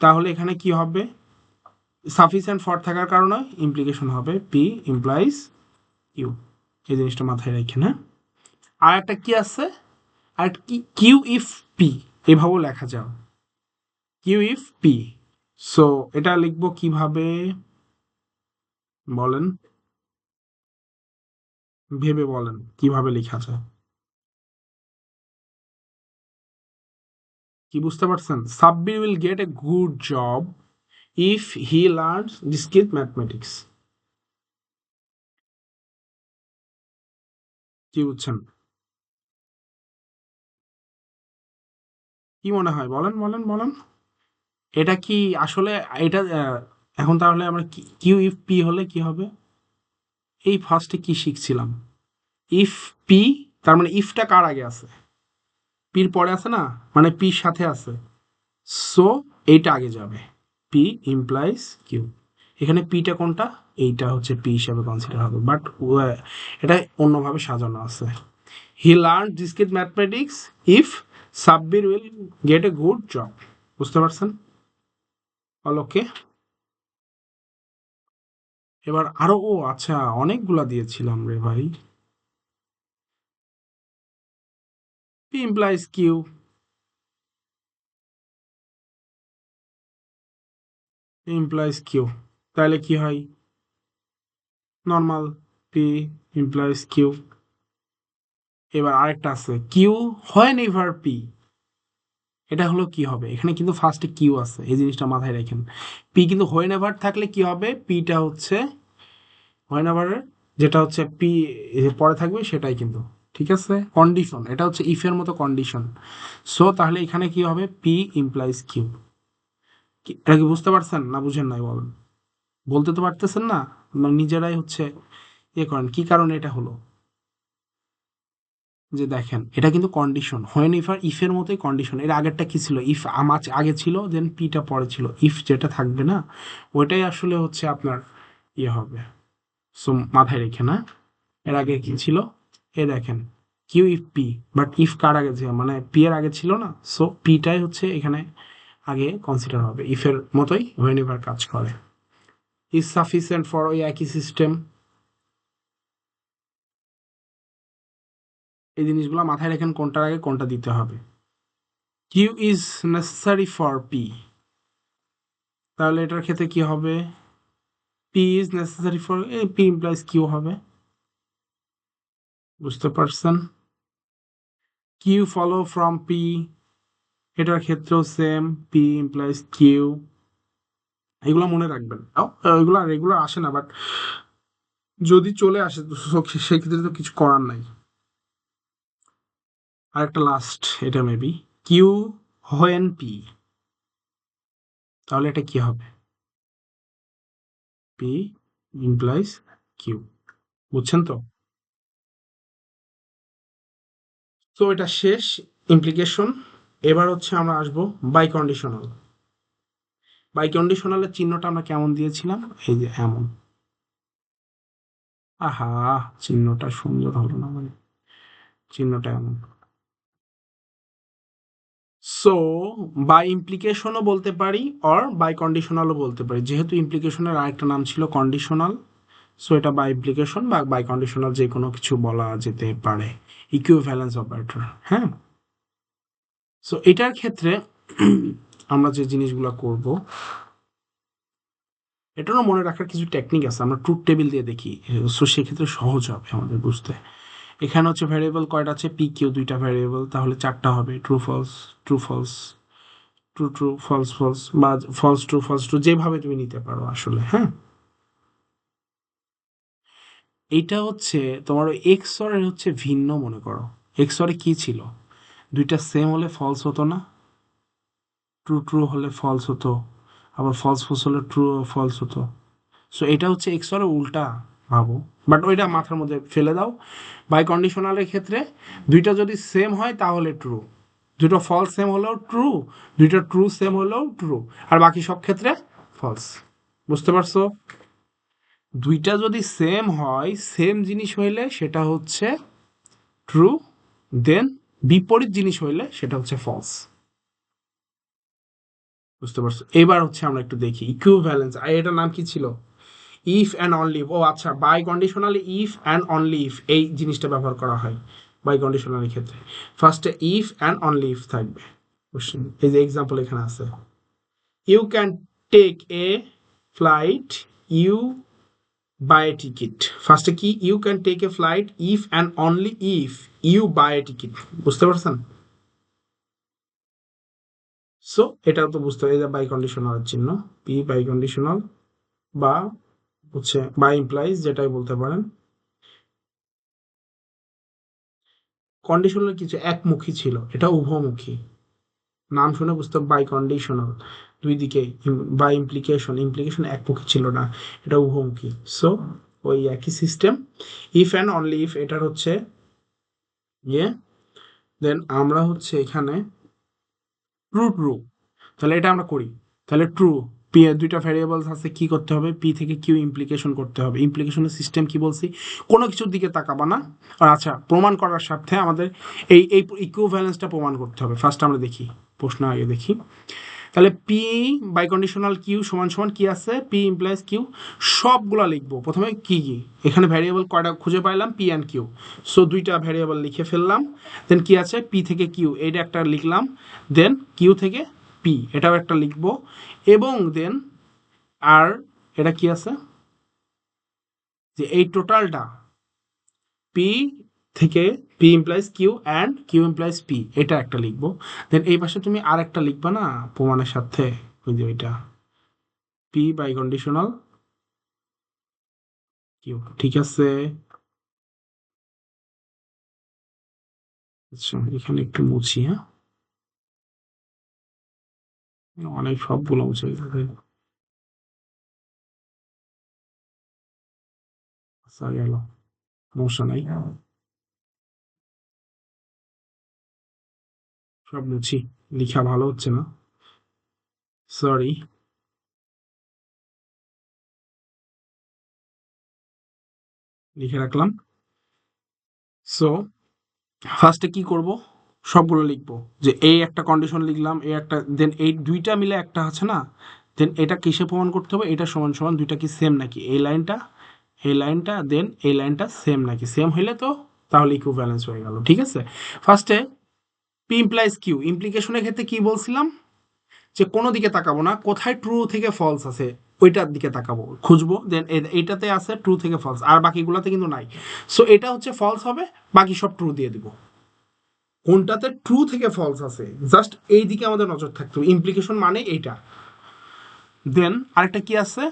তাহলে এখানে কি হবে, সাফিসিয়েন্ট ফর থাকার কারণে ইমপ্লিকেশন হবে পি ইমপ্লাইজ কিউ, এই জিনিসটা মাথায় রাখেন। হ্যাঁ, আর একটা কি আছে, আর কি, কিউ ইফ পি, এভাবেও লেখা যাও, কিউ ইফ পি। সো এটা লিখবো কিভাবে বলেন, ভেবে বলেন কিভাবে লেখা যায়, কি বুঝতে পারছেন? Sabbir will get a good job if he learns discrete mathematics, কি বুঝছেন? কি মনে হয়, বলেন বলেন বলেন, এটা কি আসলে, এটা এখন তাহলে আমরা কিউ ইফ পি হলে কি হবে, এই ফার্স্টে কি শিখছিলাম, ইফ পি, তার মানে ইফটা কার আগে আছে, পির পরে আছে না, মানে পির সাথে আছে, সো এইটা আগে যাবে, পি ইমপ্লাইজ কিউ। এখানে পিটা কোনটা, এইটা হচ্ছে পি হিসাবে কনসিডার হবে, বাট এটা অন্যভাবে সাজানো আছে। He learn discrete mathematics if Sabbir will get a good job. বুঝতে পারছেন? All okay. এবার আরো, ও আচ্ছা, অনেকগুলা দিয়েছিলাম রে ভাই, P implies Q, P implies Q, তাহলে কি হয়, নর্মাল পি ইমপ্লাইজ কিউ। এবার আরেকটা আছে, কিউ হয় নেভার পি, এটা হলো কি হবে, এখানে কিন্তু ফার্স্টে কিউ আছে, এই জিনিসটা মাথায় রাখেন। পি কিন্তু হয় নেভার থাকলে কি হবে, পিটা হচ্ছে হয় নেভারের, যেটা হচ্ছে পি পরে থাকবে সেটাই কিন্তু, ঠিক আছে, কন্ডিশন, এটা হচ্ছে ইফের মতো কন্ডিশন। সো তাহলে এখানে কি হবে, পি ইমপ্লাইজ কিউ। এটা কি বুঝতে পারছেন না বুঝেন নাই বলেন, বলতে তো পারতেছেন না, নিজেরাই হচ্ছে ইয়ে করেন কি কারণে এটা হলো। যে দেখেন এটা কিন্তু কন্ডিশন, হোয়েন ইফ আর ইফের মতোই কন্ডিশন। এর আগেরটা কি ছিল, ইফ আমার আগে ছিল দেন পিটা পরে ছিল, ইফ যেটা থাকবে না ওইটাই আসলে হচ্ছে আপনার ইয়ে হবে। সো মাথায় রেখে না, এর আগে কি ছিল, এ দেখেন Q if P, but if কার আগে ছিল, মানে পি এর আগে ছিল না, সো পিটাই হচ্ছে এখানে আগে কনসিডার হবে, ইফের মতোই হোয়েন এভার কাজ করে। ইজ সাফিসিয়েন্ট ফর ওই একই সিস্টেম। এই জিনিসগুলো মাথায় রেখেন কোনটার আগে কোনটা দিতে হবে। Q is necessary for P, তাহলে এটার ক্ষেত্রে কি হবে, P is necessary for P implies Q হবে, বুঝতে পারছেন। কিউ ফলো ফ্রম পি, এটার ক্ষেত্রেও সেম, পি ইমপ্লাইজ কিউ। এগুলো মনে রাখবেন, এগুলো রেগুলার আসে না, বাট যদি চলে আসে তো সেক্ষেত্রে তো কিছু করার নাই। আর একটা লাস্ট, এটা মেবি কিউ হোয়েন পি, তাহলে এটা কি হবে, পি ইমপ্লাইজ কিউ, বুঝছেন তো। তো এটা শেষ ইমপ্লিকেশন। এবার হচ্ছে আমরা আসবো বাই কন্ডিশনাল। বাই কন্ডিশনালের চিহ্নটা আমরা কেমন দিয়েছিলাম, এই যে এমন। আহা, চিহ্নটা সুন্দর হলো না, মানে চিহ্নটা এমন। সো বাই ইমপ্লিকেশনও বলতে পারি অর বাই কন্ডিশনালও বলতে পারি, যেহেতু ইমপ্লিকেশনের আরেকটা নাম ছিল কন্ডিশনাল, সো এটা বাই ইমপ্লিকেশন বা বাই কন্ডিশনাল যে কোনো কিছু বলা যেতে পারে, ইকুইভ্যালেন্স অপারেটর। হ্যাঁ, সো এটার ক্ষেত্রে আমরা যে জিনিসগুলো করব, এটারও মনে রাখার কিছু টেকনিক আছে, আমরা ট্রুথ টেবিল দিয়ে দেখি, সো সেক্ষেত্রে সহজ হবে আমাদের বুঝতে। এখানে হচ্ছে ভ্যারিয়েবল কয়টা আছে, পি কিউ দুইটা ভ্যারিয়েবল, তাহলে চারটা হবে, true false, true false, true true, false false, বা ফলস ট্রু, যেভাবে তুমি নিতে পারো আসলে। হ্যাঁ, এইটা হচ্ছে তোমার ওই এক্সরের হচ্ছে ভিন্ন, মনে করো এক্সরে কি ছিল, দুইটা সেম হলে ফলস হতো না, ট্রু ট্রু হলে ফলস হতো, আবার ফলস ফলস হলে ট্রু ফলস হতো। সো এটা হচ্ছে এক্সরে উল্টা ভাবো, বাট ওইটা মাথার মধ্যে ফেলে দাও। বাই কন্ডিশনালের ক্ষেত্রে দুইটা যদি সেম হয় তাহলে ট্রু, দুটো ফলস সেম হলেও ট্রু, দুইটা ট্রু সেম হলেও ট্রু, আর বাকি সব ক্ষেত্রে ফলস। বুঝতে পারছো, দুইটা যদি সেম হয়, সেম জিনিস হইলে সেটা হচ্ছে ট্রু, দেন বিপরীত জিনিস হইলে সেটা হচ্ছে ফলস। বুঝতে পারছো, এবার হচ্ছে আমরা একটু দেখি ইকুইভ্যালেন্স, আর এটার নাম কি ছিল, ইফ অ্যান্ড অনলি ইফ। ও আচ্ছা, বাই কন্ডিশনালি ইফ অ্যান্ড অনলি ইফ এই জিনিসটা ব্যবহার করা হয় বাই কন্ডিশনালের ক্ষেত্রে। ফার্স্টে ইফ অ্যান্ড অনলি ইফ থাকবে, কোশ্চেন এই যে এক্সাম্পল এখানে আছে, you can take a flight, you buy a ticket. ফার্স্টে কি, you can take a flight if and only if you buy a ticket, বুঝতে পারছেন। সো এটাও তো বুঝতে হবে, যে বাই কন্ডিশনাল চিহ্ন, পি বাই কন্ডিশনাল, বা হচ্ছে বাই ইমপ্লাইজ যেটাই বলতে পারেন। কন্ডিশনাল কিছু একমুখী ছিল, এটা উভমুখী, নাম শুনে বুঝতে, বাই কন্ডিশনাল দুই দিকে, বাই ইমপ্লিকেশন, ইমপ্লিকেশন একমুখী ছিল না, এটা উভমুখী। সো ওই একই system, if and only if এটার হচ্ছে ইয়ে, দেন আমরা হচ্ছে এখানে ট্রু ট্রু, তাহলে এটা আমরা করি, তাহলে ট্রু, পি এর দুইটা ভ্যারিয়েবলস আছে, কি করতে হবে, পি থেকে কিউ ইমপ্লিকেশন করতে হবে। ইমপ্লিকেশনের সিস্টেম কি বলছি, কোনো কিছুর দিকে তাকাবা না, আর আচ্ছা প্রমাণ করার স্বার্থে আমাদের এই ইকুইভ্যালেন্সটা প্রমাণ করতে হবে। ফার্স্ট আমরা দেখি, প্রশ্ন আগে দেখি, তাহলে পি বাই কন্ডিশনাল কিউ সমান সমান কি আছে, পি ইমপ্লাইজ কিউ, সবগুলা লিখবো প্রথমে, কি কি এখানে ভ্যারিয়েবল কয়টা খুঁজে পাইলাম, পি অ্যান্ড কিউ, সো দুইটা ভ্যারিয়েবল লিখে ফেললাম। দেন কি আছে, পি থেকে কিউ এইটা একটা লিখলাম, দেন কিউ থেকে পি এটাও একটা লিখবো, এবং দেন আর এটা কি আছে, যে এই টোটালটা পি থেকে P implies Q and Q implies P, এটা একটা লিখবো। দেন এই পাশে তুমি আর একটা লিখবা না প্রমাণের সাথে, ওই যে ওইটা পি বাই কন্ডিশনাল কিউ, ঠিক আছে। আচ্ছা এখানে একটু মুছি, হ্যাঁ, অনেক সবগুলো মুছে গেছে, আচ্ছা গেল, সমস্যা নাই। সব মুছি, লেখা ভালো হচ্ছে না, সরি। লিখে রাখলাম। সো ফার্স্টে কি করব, সবগুলো লিখবো, যে এই একটা কন্ডিশন লিখলাম, এই একটা, দেন এই দুইটা মিলে একটা আছে না, দেন এটা কিসে প্রমাণ করতে হবে, এটা সমান সমান দুইটা কি সেম নাকি, এই লাইনটা দেন এই লাইনটা সেম নাকি, সেম হইলে তো তাহলে ইকুইভ্যালেন্স হয়ে গেল। ঠিক আছে, ফার্স্টে পি ইমপ্লাইজ কিউ, ইমপ্লিকেশনের ক্ষেত্রে কি বলছিলাম, যে কোনো দিকে তাকাবো না, কোথায় ট্রু থেকে ফলস আছে ওইটার দিকে তাকাবো, খুঁজবো, দেন এইটাতে আছে ট্রু থেকে ফলস, আর বাকিগুলোতে কিন্তু নাই। সো এটা হচ্ছে ফলস হবে, বাকি সব ট্রু দিয়ে দিব। কোনটাতে ট্রু থেকে ফলস আছে জাস্ট এই দিকে আমাদের নজর থাকতে হবে, ইমপ্লিকেশন মানে এইটা। দেন আরেকটা কি আছে,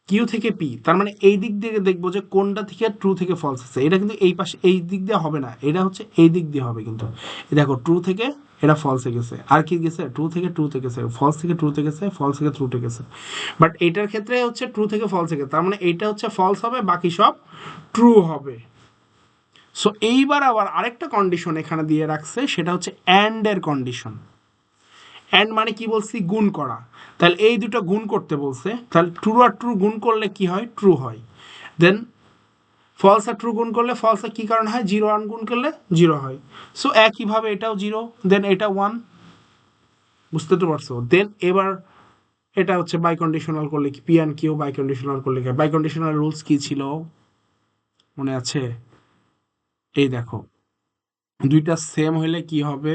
কিউ থেকে পি, তার মানে এই দিক দিয়ে দেখবো যে কোনটা থেকে ট্রু থেকে ফলস আছে, এটা কিন্তু এই পাশে এই দিক দিয়ে হবে না, এটা হচ্ছে এই দিক দিয়ে হবে, কিন্তু দেখো ট্রু থেকে এটা ফলসে গেছে, আর কি গেছে ট্রু থেকে ট্রুতে গেছে, ফলস থেকে ট্রুতে গেছে, ফলস থেকে ট্রুতে গেছে, বাট এইটার ক্ষেত্রে হচ্ছে ট্রু থেকে ফলসে গেছে, তার মানে এইটা হচ্ছে ফলস হবে, বাকি সব ট্রু হবে। সো এইবার আবার আরেকটা কন্ডিশন এখানে দিয়ে রাখছে, সেটা হচ্ছে অ্যান্ড এর কন্ডিশন। অ্যান্ড মানে কি বলছি, গুণ করা, তাহলে এই দুটো গুণ করতে বলছে, তাহলে ট্রু আর ট্রু গুণ করলে কি হয়, ট্রু হয়। দেন ফলস আর ট্রু গুণ করলে ফলস আর কি কারণ হয়, জিরো ওয়ান গুণ করলে জিরো হয়। সো একইভাবে এটাও জিরো, দেন এটা ওয়ান, বুঝতে তো পারছো। দেন এবার এটা হচ্ছে বাই কন্ডিশনাল করলে কি, P and Q biconditional করলে কি, বাই কন্ডিশনাল রুলস কি ছিল মনে আছে, এই দেখো, দুইটা সেম হইলে কি হবে,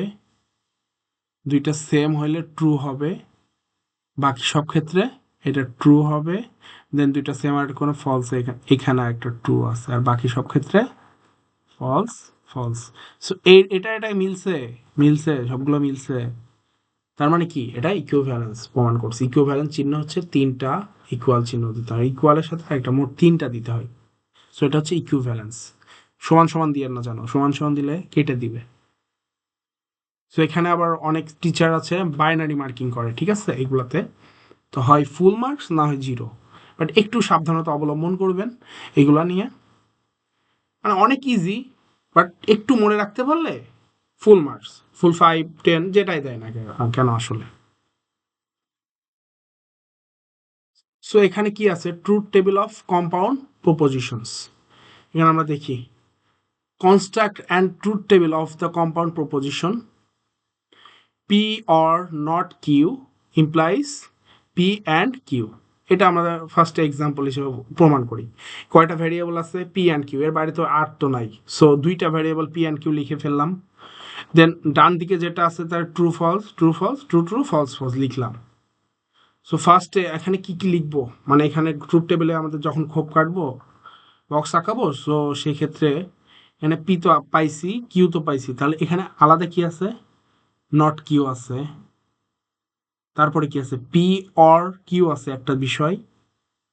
দুইটা সেম হইলে ট্রু হবে, বাকি সব ক্ষেত্রে এটা ট্রু হবে, দেন দুইটা সেম আর কোনো ফলস, এখানে একটা ট্রু আছে, আর বাকি সব ক্ষেত্রে ফলস ফলস। সো এটা এটা মিলছে, মিলছে সবগুলো মিলছে, তার মানে কি এটা ইকুইভ্যালেন্স প্রমাণ করছে। ইকুইভ্যালেন্স চিহ্ন হচ্ছে তিনটা ইকুয়াল চিহ্ন দিতে হয়, ইকুয়ালের সাথে একটা মোট তিনটা দিতে হয়। সো এটা হচ্ছে ইকুইভ্যালেন্স। সমান সমান দিয়ে না জানো, সমান সমান দিলে কেটে দিবে। সো এখানে আবার অনেক টিচার আছে বাইনারি মার্কিং করে, ঠিক আছে, এগুলাতে তো হয় ফুল মার্কস না হয় জিরো, বাট একটু সাবধানতা অবলম্বন করবেন এগুলা নিয়ে, মানে অনেক ইজি, বাট একটু মনে রাখতে পারলে ফুল মার্কস, ফুল 5 10 যেটাই দেয় না কেন আসলে। সো এখানে কি আছে, truth table of compound propositions, এখানে আমরা দেখি construct and truth table of the compound proposition P or not Q implies P and Q. এটা আমরা ফার্স্টে এক্সাম্পল হিসেবে প্রমাণ করি। কয়টা ভ্যারিয়েবল আছে, পি অ্যান্ড কিউ, এর বাইরে তো আর তো নাই, সো দুইটা ভ্যারিয়েবল পি অ্যান্ড কিউ লিখে ফেললাম। দেন ডান দিকে যেটা আছে তার true false, true false, true true, false false লিখলাম। সো ফার্স্টে এখানে কি কি লিখবো, মানে এখানে ট্রুথ টেবিলে আমাদের যখন খোপ কাটবো, বক্স আঁকাবো, সো সেই ক্ষেত্রে এখানে পি তো পাইছি, কিউ তো পাইছি, তাহলে এখানে আলাদা কি আছে, নট কিউ আছে, তারপরে কি আছে, পি অর কিউ আছে একটা বিষয়,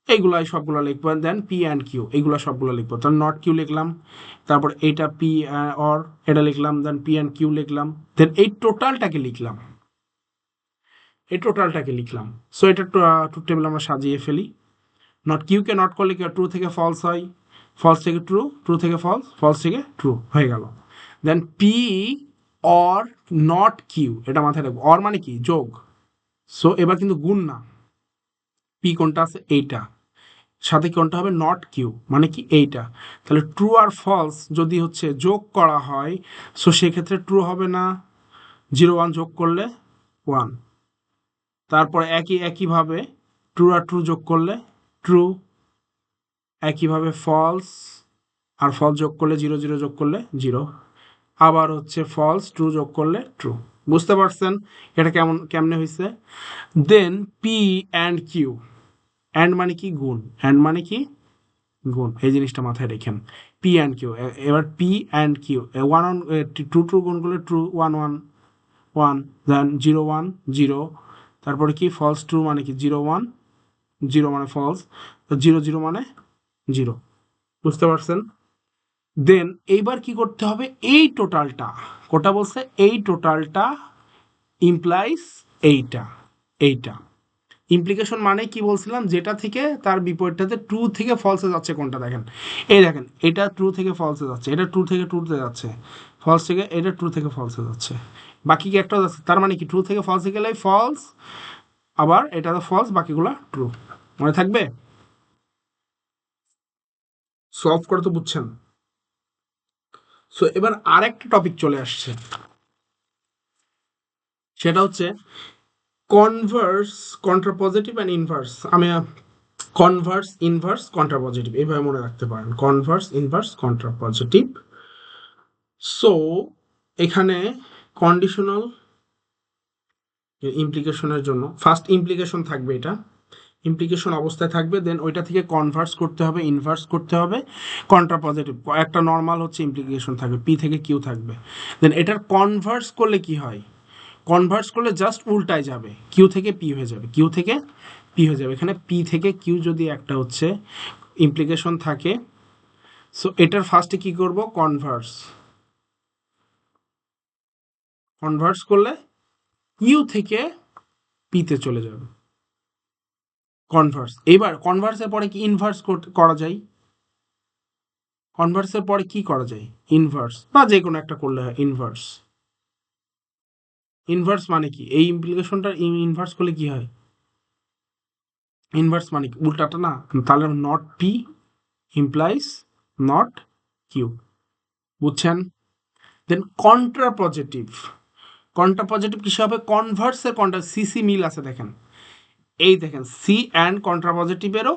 এইগুলাই সবগুলো লিখবো, দেন পি অ্যান্ড কিউ এইগুলো সবগুলো লিখবো, তাহলে নট কিউ লিখলাম, তারপর এইটা পি অর এটা লিখলাম, দেন পি অ্যান্ড কিউ লিখলাম, দেন এই টোটালটাকে লিখলাম, এই টোটালটাকে লিখলাম। সো এটা ট্রুথ টেবিল আমরা সাজিয়ে ফেলি। নট কিউকে নট করলে কি ট্রু থেকে ফলস হয়, ফলস থেকে ট্রু, ট্রু থেকে ফলস, ফলস থেকে ট্রু হয়ে গেল। দেন পি অর নট কিউ, এটা মাথায় রাখবো, অর মানে কি যোগ, সো এবার কিন্তু গুণ না, পি কোনটা আছে এইটা, সাথে কোনটা হবে নট কিউ মানে কি এইটা, তাহলে ট্রু আর ফলস যদি হচ্ছে যোগ করা হয়, সো সেক্ষেত্রে ট্রু হবে না, জিরো ওয়ান যোগ করলে ওয়ান, তারপরে একইভাবে ট্রু আর ট্রু যোগ করলে ট্রু, একইভাবে ফলস আর ফলস যোগ করলে জিরো, জিরো যোগ করলে জিরো, আবার হচ্ছে ফলস ট্রু যোগ করলে ট্রু। বুঝতে পারছেন এটা কেমনে হয়েছে। দেন পি অ্যান্ড কিউ, অ্যান্ড মানে কি গুণ, অ্যান্ড মানে কি গুণ, এই জিনিসটা মাথায় রেখেন, পি অ্যান্ড কিউ। এবার P and Q, one one true true গুণ করলে true, one one one, then zero one zero, তারপরে কি ফলস ট্রু মানে কি জিরো ওয়ান, জিরো মানে ফলস, জিরো জিরো মানে জিরো। বুঝতে পারছেন। দেন এইবার কি করতে হবে, এই টোটালটা, কোটা বলছে এই টোটালটা ইমপ্লাইজ এইটা, এইটা ইমপ্লিকেশন মানে কি বলছিলাম, যেটা থেকে তার বিপরীতটাতে ট্রু থেকে ফলসে যাচ্ছে কোনটা দেখেন, এই দেখেন এটা ট্রু থেকে ফলসে যাচ্ছে, এটা ট্রু থেকে ট্রুতে যাচ্ছে, ফলস থেকে এটা ট্রু থেকে ফলসে যাচ্ছে, বাকি কি একটা আছে, তার মানে কি ট্রু থেকে ফলসে গেলে ফলস, আবার এটা তো ফলস, বাকিগুলো ট্রু। মনে থাকবে? সলভ করে তো বুঝছেন। সো এবার আরেকটা টপিক চলে আসছে, সেটা হচ্ছে কনভার্স, কন্ট্রাপজিটিভ অ্যান্ড ইনভার্স। আমি কনভার্স, ইনভার্স, কন্ট্রাপজিটিভ এইভাবে মনে রাখতে পারেন, কনভার্স, ইনভার্স, কন্ট্রাপজিটিভ। সো এখানে কন্ডিশনাল ইমপ্লিকেশনের জন্য ফার্স্ট ইমপ্লিকেশন থাকবে, এটা ইমপ্লিকেশন অবস্থায় থাকবে, দেন ওইটা থেকে কনভার্স করতে হবে, ইনভার্স করতে হবে, কন্ট্রাপজিটিভ একটা নর্মাল হচ্ছে ইমপ্লিকেশন থাকবে, পি থেকে কিউ থাকবে। দেন এটার কনভার্স করলে কি হয়, কনভার্স করলে জাস্ট উল্টায় যাবে, কিউ থেকে পি হয়ে যাবে, কিউ থেকে পি হয়ে যাবে। এখানে পি থেকে কিউ যদি একটা হচ্ছে ইমপ্লিকেশন থাকে, সো এটার ফার্স্টে কি করব, কনভার্স, কনভার্স করলে কিউ থেকে পিতে চলে যাবে, কনভার্স। এবার কনভার্সের পরে কি ইনভার্স করা যায়, কনভার্সের পরে কি করা যায়, ইনভার্স, বা যে কোনো একটা করলে হয় ইনভার্স। ইনভার্স মানে কি, এই ইমপ্লিকেশনটা ইনভার্স করলে কি হয়, ইনভার্স মানে কি উল্টাটা না, তাহলে not P implies not Q, বুঝছেন? দেন কন্ট্রাপজিটিভ, কন্ট্রাপজিটিভ কিসে হবে, কনভার্সের কন্ট্রা সিসি মিল আছে দেখেন, এই দেখেন সি অ্যান্ড কন্ট্রাপজিটিভেরও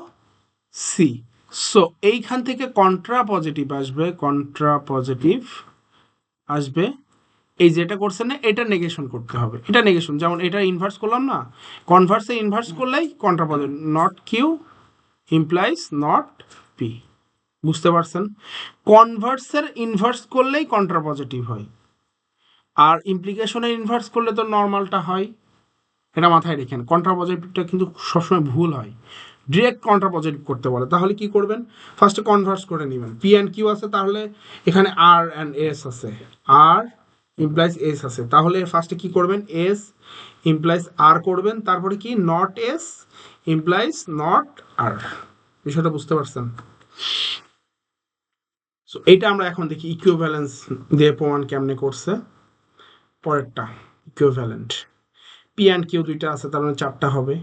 সি। সো এইখান থেকে কন্ট্রাপজিটিভ আসবে, কন্ট্রাপজিটিভ আসবে, এই যেটা করছে না এটা নেগেশন করতে হবে, এটা নেগেশন, যেমন এটা ইনভার্স করলাম না, কনভার্সে ইনভার্স করলেই contrapositive, not Q implies not P, বুঝতে পারছেন? কনভার্সের ইনভার্স করলেই কন্ট্রাপজিটিভ হয়, আর ইমপ্লিকেশনের ইনভার্স করলে তো নর্মালটা হয়, এটা মাথায় রেখেন। কন্ট্রাপজিটিভটা কিন্তু সবসময় ভুল হয়, ডিরেক্ট কন্ট্রাপজিটিভ করতে বলে, তাহলে কি করবেন, ফার্স্টে কনভার্স করে নেবেন, পি অ্যান্ড কিউ আছে, তাহলে এখানে আর অ্যান্ড এস আছে, আর ইমপ্লাইজ এস আছে, তাহলে ফার্স্টে কি করবেন, এস ইমপ্লাইজ আর করবেন, তারপরে কি নট এস ইমপ্লাইজ নট আর, বিষয়টা বুঝতে পারছেন? সো এইটা আমরা এখন দেখি ইকুইভ্যালেন্স দিয়ে প্রমাণ কেমনে করছে। পরেরটা ইকুইভ্যালেন্ট, পি অ্যান্ড কিউ দুইটা আছে, তার মানে চারটা হবে।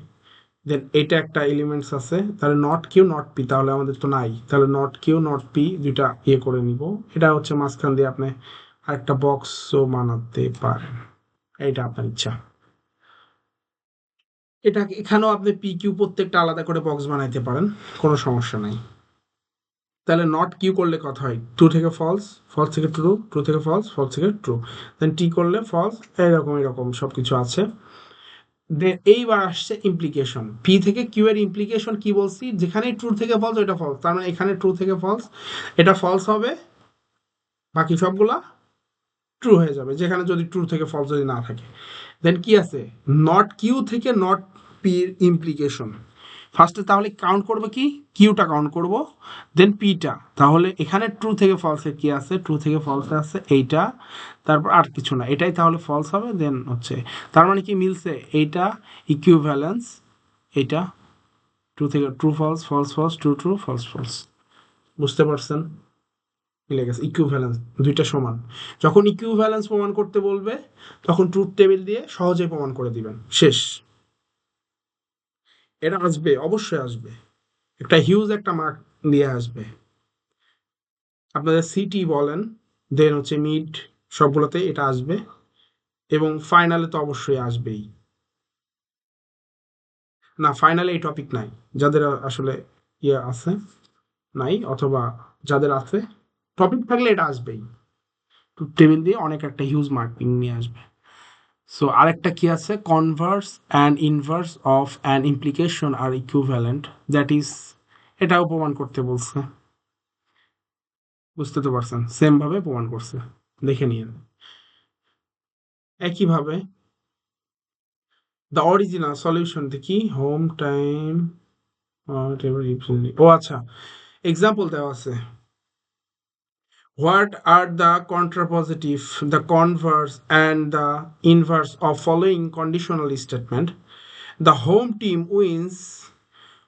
দেন এটা একটা এলিমেন্টস আছে, তাহলে নট কিউ নট পি, তাহলে আমাদের তো নাই, তাহলে নট কিউ নট পি দুইটা ইয়ে করে নিব। এটা হচ্ছে মাঝখান দিয়ে আপনি আরেকটা বক্সও বানাতে পারেন, এইটা আপনার ইচ্ছা। এটা এখানেও আপনি পি কিউ প্রত্যেকটা আলাদা করে বক্স বানাইতে পারেন, কোনো সমস্যা নাই। তাহলে নট কিউ করলে কথা হয় ট্রু থেকে ফলস, ফলস থেকে ট্রু, ট্রু থেকে ফলস, ফলস থেকে ট্রু, দেন টি করলে ফলস, এরকম এরকম সব কিছু আছে। দেন এইবার আসছে ইমপ্লিকেশন, পি থেকে কিউ এর ইমপ্লিকেশন কি বলছি, যেখানে ট্রু থেকে ফলস ওইটা ফলস, তার মানে এখানে ট্রু থেকে ফলস, এটা ফলস হবে, বাকি সবগুলা ট্রু হয়ে যাবে, যেখানে যদি ট্রু থেকে ফলস যদি না থাকে। দেন কি আছে, নট কিউ থেকে নট পির ইমপ্লিকেশন, ফার্স্টে তাহলে কাউন্ট করবো কি, কিউটা কাউন্ট করব, দেন পিটা, তাহলে এখানে ট্রু থেকে ফলসে কি আছে, ট্রু থেকে ফলসে আছে এইটা, তারপর আর কিছু না, এটাই তাহলে ফলস হবে, দেন হচ্ছে তার মানে কি মিলছে, এইটা ইকুইভ্যালেন্স, এইটা ট্রু থেকে true false, false false, true true, false false, বুঝতে পারছেন? মিলে গেছে, ইকুইভ্যালেন্স দুইটা সমান। যখন ইকুইভ্যালেন্স প্রমাণ করতে বলবে তখন ট্রুথ টেবিল দিয়ে সহজে প্রমাণ করে দিবেন, শেষ। এটা আসবে, অবশ্যই আসবে, একটা হিউজ একটা মার্ক দিয়ে আসবে, আপনাদের সিটি বলেন, দেন হচ্ছে মিড, সবগুলোতে এটা আসবে, এবং ফাইনালে তো অবশ্যই আসবেই। না, ফাইনালে এই টপিক নাই, যাদের আসলে ইয়ে আছে নাই, অথবা যাদের আছে টপিক থাকলে এটা আসবেই, ট্রুথ টেবিল দিয়ে অনেক একটা হিউজ মার্কিং নিয়ে আসবে। সো আরেকটা কি আছে, converse and inverse of an implication are equivalent, that is, এটাও প্রমাণ করতে বলছে, বুঝতে তো পারছেন, সেম ভাবে প্রমাণ করছে, দেখে নিয়ে একইভাবে দ্য অরিজিনাল সলিউশন দেখি, হোম টাইম, ও আচ্ছা, এক্সাম্পল দেওয়া আছে, what are the contrapositive, the converse and the inverse of following conditional statement, the home team wins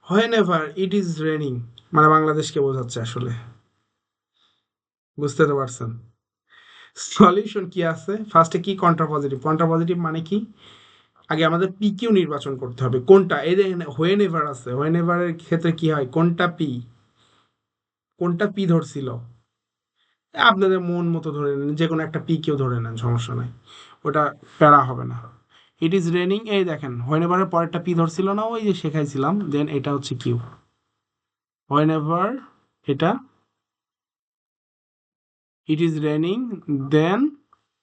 whenever it is raining, মানে বাংলাদেশকে বোঝাচ্ছে আসলে, বুঝতে তো পারছেন? সলিউশন কি আছে, ফার্স্টে কি কন্ট্রাপজিটিভ, কন্ট্রাপজিটিভ মানে কি, আগে আমাদের পি কিউ নির্বাচন করতে হবে কোনটা, এই দেখেন হোয়েন এভার আছে, হোয়েন এভারের ক্ষেত্রে কি হয়, কোনটা পি ধরছিল, আপনাদের মন মতো ধরে নেন, যে কোনো একটা পি কিউ ধরে নেন, সমস্যা নাই, ওটা প্যারা হবে না। ইট ইজ রেনিং, এই দেখেন হোয়েন এভারের পরেরটা পি ধরছিল না, ওই যে শেখাইছিলাম, দেন এটা হচ্ছে কিউ, হোয়েন এভার এটা it is raining, then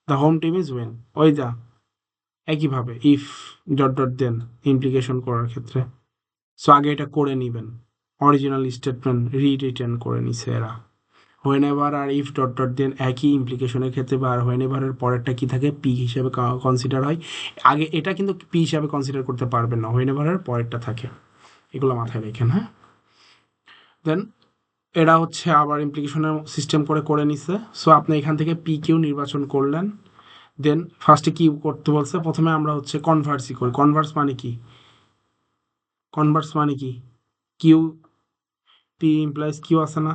the home team is win, ওই যা একইভাবে if dot dot then implication করার ক্ষেত্রে। সো আগে এটা করে নিবেন, অরিজিনাল স্টেটমেন্ট রিরিটার্ন করে নিছে এরা। হোয়েন এভার আর ইফ ডট ডট দেন একই ইমপ্লিকেশনের ক্ষেত্রে, বা হোয়েন এভারের পরেরটা কি থাকে, পি হিসেবে কনসিডার হয়। আগে এটা কিন্তু পি হিসাবে কনসিডার করতে পারবেন না, হোয়েন এভারের পরেরটা থাকে, এগুলো মাথায় রেখেন। হ্যাঁ, দেন এরা হচ্ছে আবার ইমপ্লিকেশনের সিস্টেম করে নিছে। সো আপনি এখান থেকে পি কিউ নির্বাচন করলেন, দেন ফার্স্টে কি করতে বলছে, প্রথমে আমরা হচ্ছে কনভার্সই করি। কনভার্স মানে কি, কিউ পি ইমপ্লাইজ কিউ আছে না,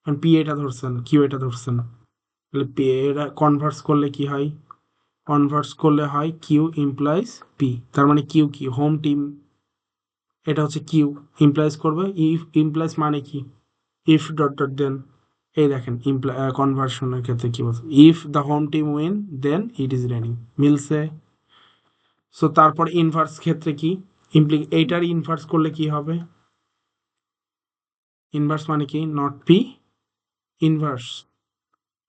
কারণ পি এটা ধরছেন, কিউ এটা ধরছেন, তাহলে পি এটা কনভার্স করলে কি হয়, কিউ ইমপ্লাইজ পি, তার মানে কিউ কি, হোম টিম, এটা হচ্ছে কিউ ইমপ্লাইজ করবে, ইফ ইমপ্লাইজ মানে কি, ইফ ডট ডট দেন, এই দেখেন কনভার্সনের ক্ষেত্রে কি বলছে, if the home team win then it is raining, মিলছে। সো তারপর ইনভার্স ক্ষেত্রে কি, এইটার ইনভার্স করলে কি হবে, ইনভার্স মানে কি, not P inverse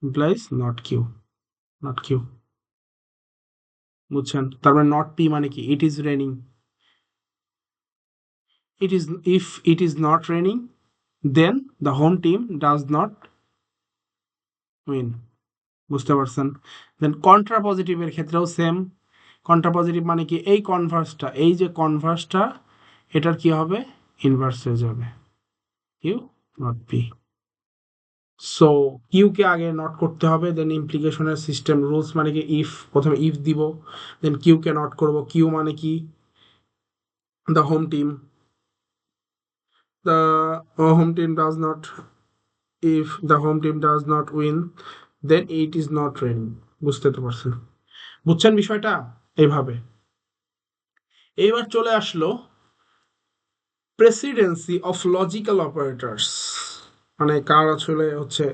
implies not Q, বুঝছেন, তারপরে নট পি মানে কি, it is raining, if it is not raining then the home team does not win, বুঝতে পারছেন। দেন কন্ট্রা পজিটিভের ক্ষেত্রেও সেম, কন্ট্রা পজিটিভ মানে কি, এই যে কনভার্সটা এটার কি হবে, ইনভার্স হয়ে যাবে, কিউ নট পি। সো কিউকে আগে নট করতে হবে, দেন ইমপ্লিকেশনের সিস্টেম রুলস মানে কি, ইফ প্রথমে ইফ দিব, দেন কিউকে নট করব, কিউ মানে কি, the home team, the home team does not, if the home team does not win then it is not raining, বুঝতে তো পারছেন, বুঝছেন বিষয়টা এইভাবে। এবার চলে আসলো প্রেসিডেন্সি অফ লজিক্যাল অপারেটরস, মানে কার আসলে হচ্ছে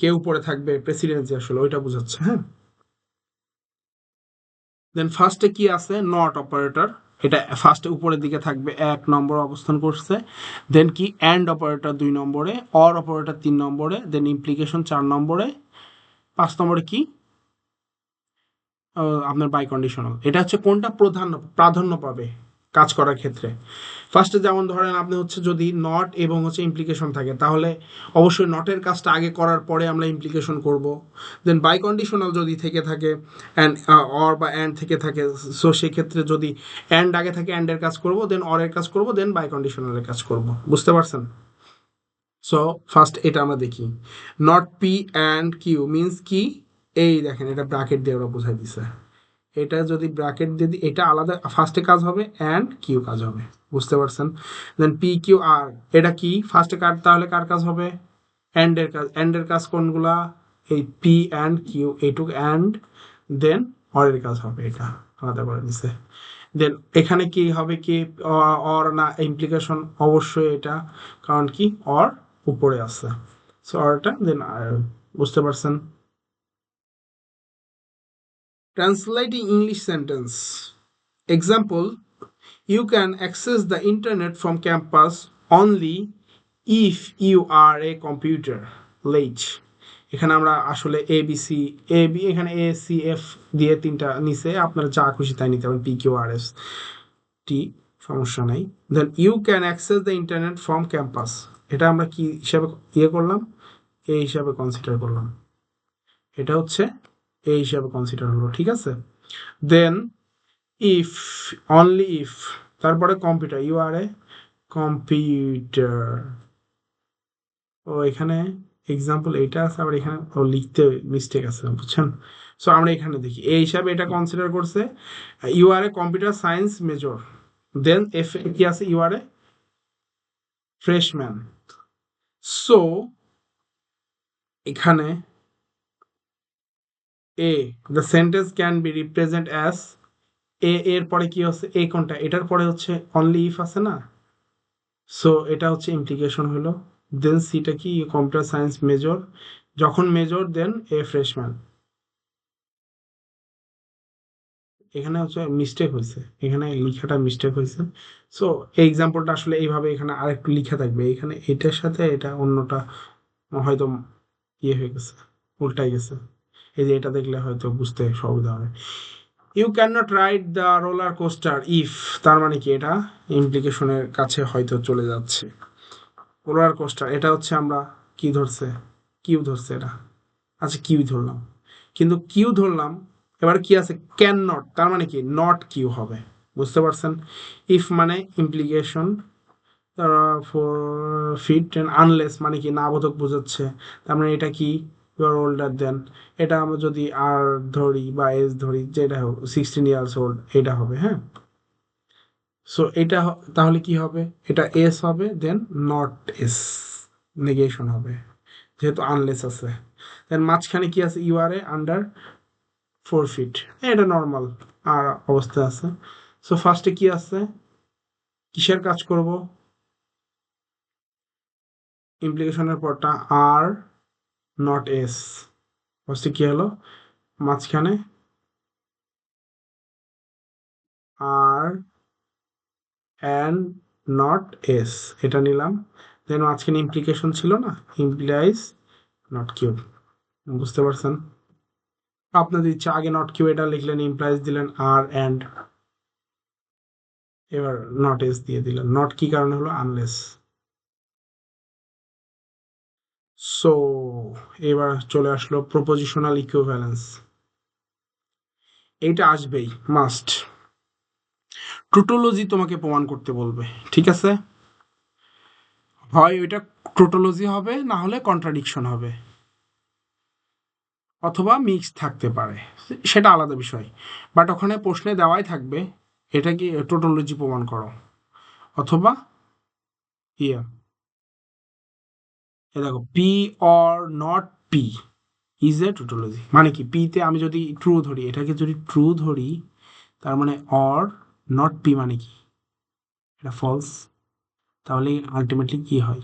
কেউ পড়ে থাকবে, প্রেসিডেন্সি আসলে ওইটা বোঝাচ্ছে। হ্যাঁ, দেন ফার্স্টে কি আছে, নট অপারেটর, এটা ফার্স্টে উপরের দিকে থাকবে, 1 নম্বর অবস্থান করছে। দেন কি অ্যান্ড অপারেটর 2 নম্বরে, অর অপারেটর 3 নম্বরে, দেন ইমপ্লিকেশন 4 নম্বরে, 5 নম্বরে কি আপনার বাই কন্ডিশনাল, এটা হচ্ছে কোনটা প্রাধান্য পাবে কাজ করার ক্ষেত্রে। ফার্স্টে যেমন ধরেন আপনি হচ্ছে যদি নট এবং হচ্ছে ইমপ্লিকেশন থাকে, তাহলে অবশ্যই নটের কাজটা আগে করার পরে আমরা ইমপ্লিকেশন করব। দেন বাই কন্ডিশনাল যদি থেকে থাকে, অ্যান্ড অর বা অ্যান্ড থেকে থাকে, সো সেক্ষেত্রে যদি অ্যান্ড আগে থাকে অ্যান্ডের কাজ করব, দেন অরের কাজ করব, দেন বাই কন্ডিশনালের কাজ করব, বুঝতে পারছেন। সো ফার্স্ট এটা আমরা দেখি, not P and Q means কি, এই দেখেন এটা ব্র্যাকেট দিয়ে ওরা বোঝাই দিছে, এটা যদি ব্র্যাকেট দিয়ে দিই, এটা আলাদা ফার্স্টে কাজ হবে, অ্যান্ড কিউ কাজ হবে, বুঝতে পারছেন। দেন পি কিউ আর, এটা কি ফার্স্টে কার, তাহলে কার কাজ হবে, অ্যান্ডের কাজ কোনগুলা, এই পি অ্যান্ড কিউ, এইটুকু অ্যান্ড, দেন অরের কাজ হবে, এটা আলাদা করে দিছে। দেন এখানে কি হবে কি, অর না ইমপ্লিকেশন, অবশ্যই এটা, কারণ কি অর উপরে আছে, সো অরটা দেন, বুঝতে পারছেন। Translating English sentence. Example, you can access the internet from campus only if you are a computer late. এখানে আমরা আসলে এ বি এখানে এ সি এফ দিয়ে 3টা নিচে, আপনারা যা খুশি তাই নিতে পারেন, পি কিউ আর এস টি, সমস্যা নাই। Then you can access the internet from campus, এটা আমরা কি হিসাবে করলাম, এই হিসাবে কনসিডার করলাম, এটা হচ্ছে এই হিসাবে কনসিডার হলো, ঠিক আছে। দেন ইফ, অনলি ইফ, তারপরে computer, you are a computer, ও এখানে এক্সাম্পল এইটা আছে, আবার এখানে ও লিখতে মিস্টেক আছে, বুঝছেন। সো আমরা এখানে দেখি এই হিসাবে এটা কনসিডার করছে, you are a computer science major, then if কি আছে, you are a freshman. So এখানে এ the sentence can be represent as এর পরে কি হচ্ছে এ কোনটা এটার পরে হচ্ছে অনলি ইফ আছে না সো এটা হচ্ছে ইমপ্লিকেশন হলো দেন সিটা কি কম্পিউটার সায়েন্স মেজর যখন মেজর দেন এ ফ্রেশম্যান এখানে হচ্ছে মিস্টেক হয়েছে এখানে লিখাটা মিস্টেক হয়েছে সো এই এক্সাম্পলটা আসলে এইভাবে এখানে আরেকটু লিখা থাকবে এখানে এটার সাথে এটা অন্যটা হয়তো ইয়ে হয়ে গেছে উল্টাই গেছে এই যে এটা দেখলে হয়তো বুঝতে সুবিধা হবে you can not ride the roller coaster if তার মানে কি এটা ইমপ্লিকেশনের কাছে হয়তো চলে যাচ্ছে রোলার কোস্টার এটা হচ্ছে আমরা কি ধরছে কিউ ধরছে এটা আচ্ছা কিউ ধরলাম কিন্তু কিউ ধরলাম এবার কি আছে ক্যান নট তার মানে কি নট কিউ হবে বুঝতে পারছেন ইফ মানে implication four feet and unless মানে কি না বোধক বোঝাচ্ছে তার মানে এটা কি ইউ আর ওল্ডার দেন এটা আমরা যদি আর ধরি বা এজ ধরি যেটা হোক 16 ইয়ার্স ওল্ড এটা হবে হ্যাঁ সো এটা তাহলে কি হবে এটা এস হবে দেন নট এস নেগেশন হবে যেহেতু আনলেস আছে দেন মাঝখানে কি আছে you are a under 4 feet এটা নর্মাল আর অবস্থা আছে সো ফার্স্টে কি আছে কিসের কাজ করব ইমপ্লিকেশনের পরটা আর নট এস ফার্স্টে কি হলো মাঝখানে আর অ্যান্ড নট এস এটা নিলাম দেন মাঝখানে ইমপ্লিকেশন ছিল না ইমপ্লাইজ নট কিউ বুঝতে পারছেন আপনাদের ইচ্ছা আগে নট কিউ এটা লিখলেন ইমপ্লাইজ দিলেন আর অ্যান্ড এবার নট এস দিয়ে দিলেন নট কি কারণে হলো আনলেস সো এবার চলে আসলো প্রপোজিশনাল ইকুইভ্যালেন্স এইটা আসবেই মাস্ট টোটোলজি তোমাকে প্রমাণ করতে বলবে ঠিক আছে হয় ওইটা টোটোলজি হবে না হলে কন্ট্রাডিকশন হবে অথবা মিক্স থাকতে পারে সেটা আলাদা বিষয় বাট ওখানে প্রশ্নে দেওয়াই থাকবে এটা কি টোটোলজি প্রমাণ করো অথবা ইয়ে এ দেখো P or not P is a tautology মানে কি পিতে আমি যদি ট্রু ধরি এটাকে যদি ট্রু ধরি তার মানে অর নট পি মানে কি এটা ফলস তাহলে আলটিমেটলি কি হয়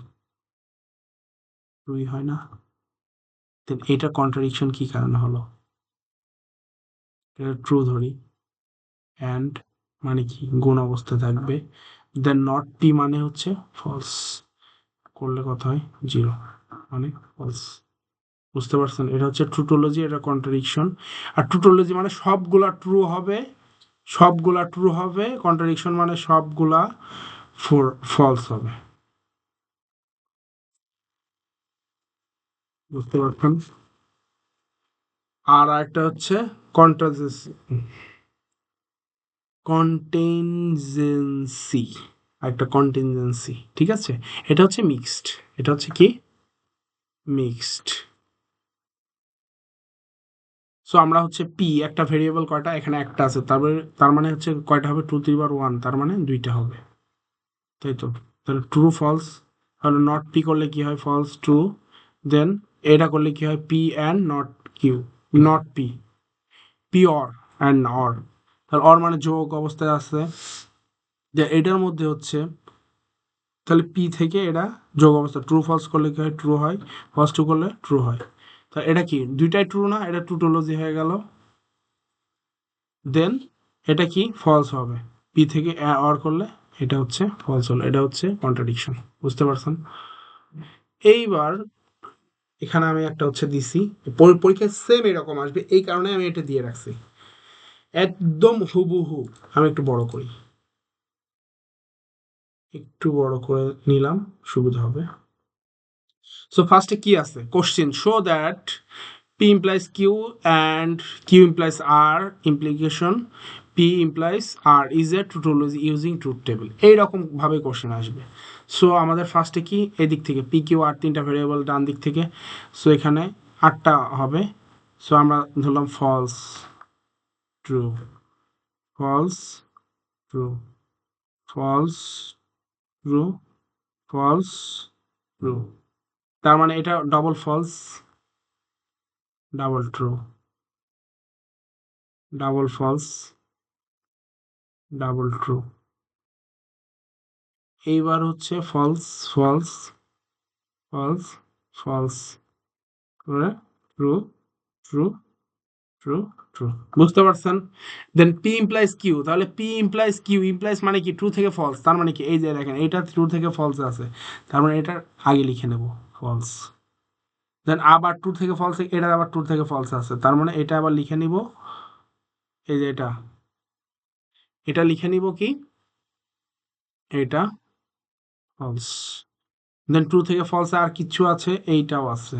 ট্রুই হয় না দেন এটা কন্ট্রাডিকশন কি কারণে হলো এটা ট্রু ধরি অ্যান্ড মানে কি গুণ অবস্থা থাকবে দেন নট পি মানে হচ্ছে ফলস করলে কথা হয় জিরো মানে ফলস বুঝতে পারছেন এটা হচ্ছে ট্রুটোলজি এটা কন্ট্রাডিকশন আর ট্রুটোলজি মানে সবগুলা ট্রু হবে সবগুলা ট্রু হবে কন্ট্রাডিকশন মানে সবগুলা ফলস হবে বুঝতে পারছেন আর একটা হচ্ছে কন্ট্রাজেন্সি কন্টিনজেন্সি একটা কন্টিনজেন্সি ঠিক আছে এটা হচ্ছে মিক্সড এটা হচ্ছে কি মিক্সড সো আমরা হচ্ছে পি একটা ভেরিয়েবল কয়টা এখানে একটা আছে তারপরে তার মানে হচ্ছে কয়টা হবে 2 3 বার 1 তার মানে দুইটা হবে তাই তো তাহলে ট্রু ফলস তাহলে নট পি করলে কি হয় ফলস ট্রু দেন এটা করলে কি হয় P and not Q not P P or and or তাহলে অর মানে যোগ অবস্থায় আছে যে এটার মধ্যে হচ্ছে তাহলে পি থেকে এটা যোগ অবস্থা ট্রু ফলস করলে কি হয় ট্রু হয় ফলস ট্রু করলে ট্রু হয় তা এটা কি দুইটাই ট্রু না এটা টুটোলজি হয়ে গেল দেন এটা কি ফলস হবে পি থেকে অর করলে এটা হচ্ছে ফলস হলো এটা হচ্ছে কন্ট্রাডিকশন বুঝতে পারছেন এইবার এখানে আমি একটা হচ্ছে দিছি পরীক্ষায় সেম এরকম আসবে এই কারণে আমি এটা দিয়ে রাখছি একদম হুবহু আমি একটু বড় করি একটু বড় করে নিলাম সুবিধা হবে সো ফার্স্টে কি আছে question show that P implies Q and Q implies R implication P implies R is a tautology using truth table এইরকম ভাবে কোশ্চেন আসবে সো আমাদের ফার্স্টে কি এদিক থেকে পি কিউ আর তিনটা ভেরিয়েবল ডান দিক থেকে সো এখানে আটটা হবে সো আমরা ধরলাম false true false true false true false true তার মানে এটা double false double true double false, double true. এইবার হচ্ছে ফলস ফলস ফলস ফলস করে ট্রু ট্রু ট্রু ট্রু। বুঝতে পারছেন? দেন পি ইমপ্লাইজ কিউ, তাহলে পি ইমপ্লাইজ কিউ ইমপ্লাইজ মানে কি ট্রু থেকে ফলস, তার মানে কি এই যে দেখেন এইটা ট্রু থেকে ফলস আছে, তার মানে এটা আগে লিখে নেব ফলস। দেন আবার ট্রু থেকে ফলস, এটা আবার ট্রু থেকে ফলস আছে, তার মানে এটা আবার লিখে নিব এই যে এটা লিখে নিব কি এটা ফলস। দেন ট্রু থেকে ফলস আর কিছু আছে, এইটাও আছে,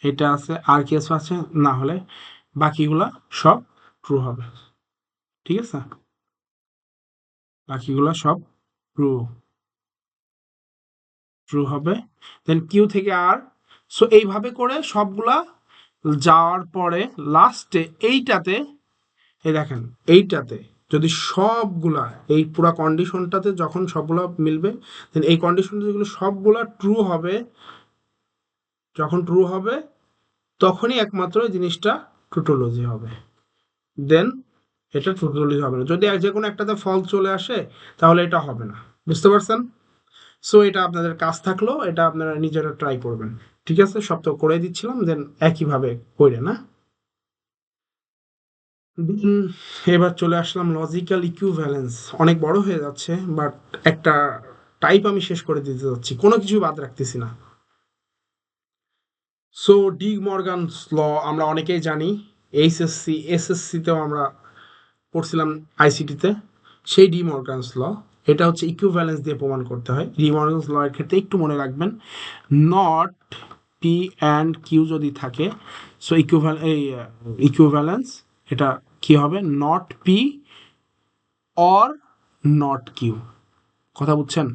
এটা আছে, আর কিছু আছে, না হলে বাকিগুলা সব ট্রু হবে। ঠিক আছে, বাকিগুলা সব ট্রু ট্রু হবে। দেন কিউ থেকে আর, সো এইভাবে করে সবগুলা যাওয়ার পরে লাস্টে এইটাতে, এই দেখেন এইটাতে যদি সবগুলা এই পুরা কন্ডিশনটাতে যখন সবগুলা মিলবে, দেন এই কন্ডিশনটা যেগুলো সবগুলা ট্রু হবে, যখন ট্রু হবে তখনই একমাত্র এই জিনিসটা ট্রুটোলজি হবে। দেন এটা ট্রুটোলজি হবে না, যদি যে কোনো একটাতে ফল চলে আসে তাহলে এটা হবে না। বুঝতে পারছেন? সো এটা আপনাদের কাজ থাকলো, এটা আপনারা নিজেরা ট্রাই করবেন। ঠিক আছে, সব তো করে দিচ্ছিলাম, দেন একইভাবে করে না। এবার চলে আসলাম লজিক্যাল ইকুইভ্যালেন্স। অনেক বড় হয়ে যাচ্ছে, বাট একটা টাইপ আমি শেষ করে দিতে যাচ্ছি, কোনো কিছু বাদ রাখতেছি না। সো ডি মর্গানস ল আমরা অনেকেই জানি, এইচএসসি এসএসসিতেও আমরা পড়ছিলাম, আইসিটিতে। সেই ডি মর্গানস ল, এটা হচ্ছে ইকুইভ্যালেন্স দিয়ে প্রমাণ করতে হয়। ডি মর্গানস ল এর ক্ষেত্রে একটু মনে রাখবেন, নট পি অ্যান্ড কিউ যদি থাকে, সো ইকুইভ্যালেন্স এটা কি হবে, not P or not Q. কথা বুঝছেন?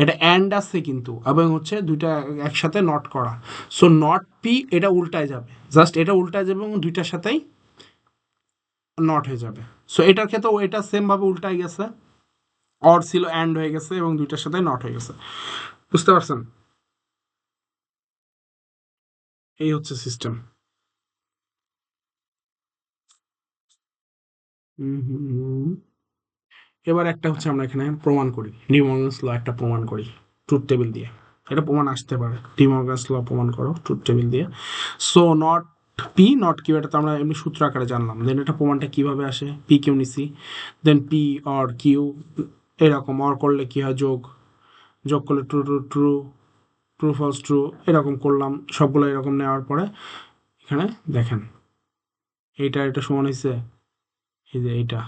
এটা অ্যান্ড আছে কিন্তু, এবং হচ্ছে দুইটা একসাথে নট করা, সো নট পি এটা উল্টায় যাবে, জাস্ট এটা উল্টায় যাবে এবং দুইটার সাথেই নট হয়ে যাবে। সো এটার ক্ষেত্রেও এটা সেম ভাবে উল্টায় গেছে, অর ছিল অ্যান্ড হয়ে গেছে এবং দুইটার সাথে নট হয়ে গেছে। বুঝতে পারছেন? এই হচ্ছে সিস্টেম। এবার একটা হচ্ছে আমরা এখানে প্রমাণ করি, ডিমর্গানস ল একটা প্রমাণ করি ট্রুথ টেবিল দিয়ে। এটা প্রমাণ আসতে পারে, ডিমর্গানস ল প্রমাণ করো ট্রুথ টেবিল দিয়ে। So not P not Q, এটা তো আমরা এমনি সূত্র আকারে জানলাম। দেন এটা প্রমাণটা কিভাবে আসে, পি কিউ নিছি, দেন পি অর কিউ, এরকম অর করলে কি হয়, যোগ, যোগ করলে true true true, true false true, এরকম করলাম সবগুলো। এরকম নেওয়ার পরে এখানে দেখেন এইটা এটা সমান হয়েছে এই যে এইটা,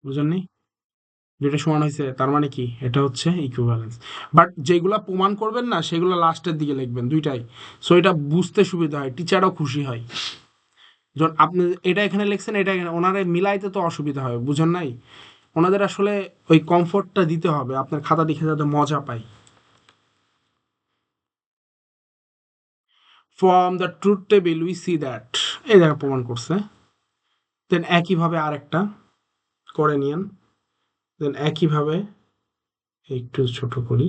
বুঝেননি? যেটা সমান হয়েছে তার মানে কি, এটা হচ্ছে ইকুইভ্যালেন্স। বাট যেগুলা প্রমাণ করবেন না সেগুলো লাস্টের দিকে লিখবেন দুইটাই, সো এটা বুঝতে সুবিধা হয়, টিচারও খুশি হয়। যখন আপনি এটা এখানে লিখছেন, এটা এখানে, ওনারা মিলাইতে তো অসুবিধা হয়, বুঝেন নাই? ওনাদের আসলে ওই কমফোর্টটা দিতে হবে, আপনার খাতা দেখে যাতে মজা পাই। From the truth table we see that, এই জায়গা প্রমাণ করছে। দেন একইভাবে আরেকটা করে নিয়েন, দেন একইভাবে একটু ছোট করি,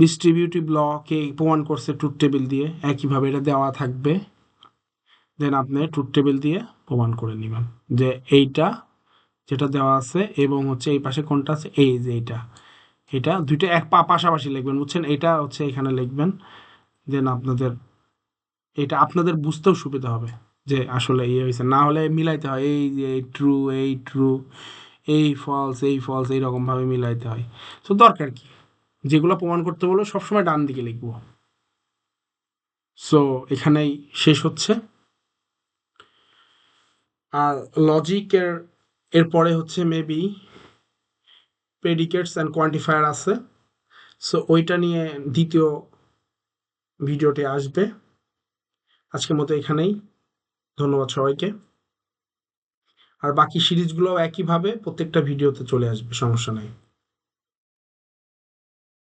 ডিস্ট্রিবিউটিভ ল কে প্রমাণ করছে ট্রুথ টেবিল দিয়ে, একইভাবে এটা দেওয়া থাকবে। দেন আপনি ট্রুথ টেবিল দিয়ে প্রমাণ করে নেবেন যে এইটা যেটা দেওয়া আছে এবং হচ্ছে এই পাশে কোনটা আছে, এই যে এইটা, এটা দুইটা এক পাশাপাশি লিখবেন, বুঝছেন? এটা হচ্ছে এখানে লিখবেন। দেন আপনাদের এটা আপনাদের বুঝতেও সুবিধা হবে যে আসলে ইয়ে হয়েছে, না হলে মিলাইতে হয়, এই যে ট্রু এই ট্রু, এই ফলস এইরকম ভাবে মিলাইতে হয়। তো দরকার কি, যেগুলো প্রমাণ করতে বলবো সবসময় ডান দিকে লিখবো। সো এখানেই শেষ হচ্ছে। আর লজিকের এরপরে হচ্ছে মেবি প্রেডিকেটস অ্যান্ড কোয়ান্টিফায়ার আছে, সো ওইটা নিয়ে দ্বিতীয় ভিডিওটি আসবে। আজকের মতো এখানেই, ধন্যবাদ সবাইকে। আর বাকি সিরিজগুলোও একইভাবে প্রত্যেকটা ভিডিওতে চলে আসবে, সমস্যা নেই।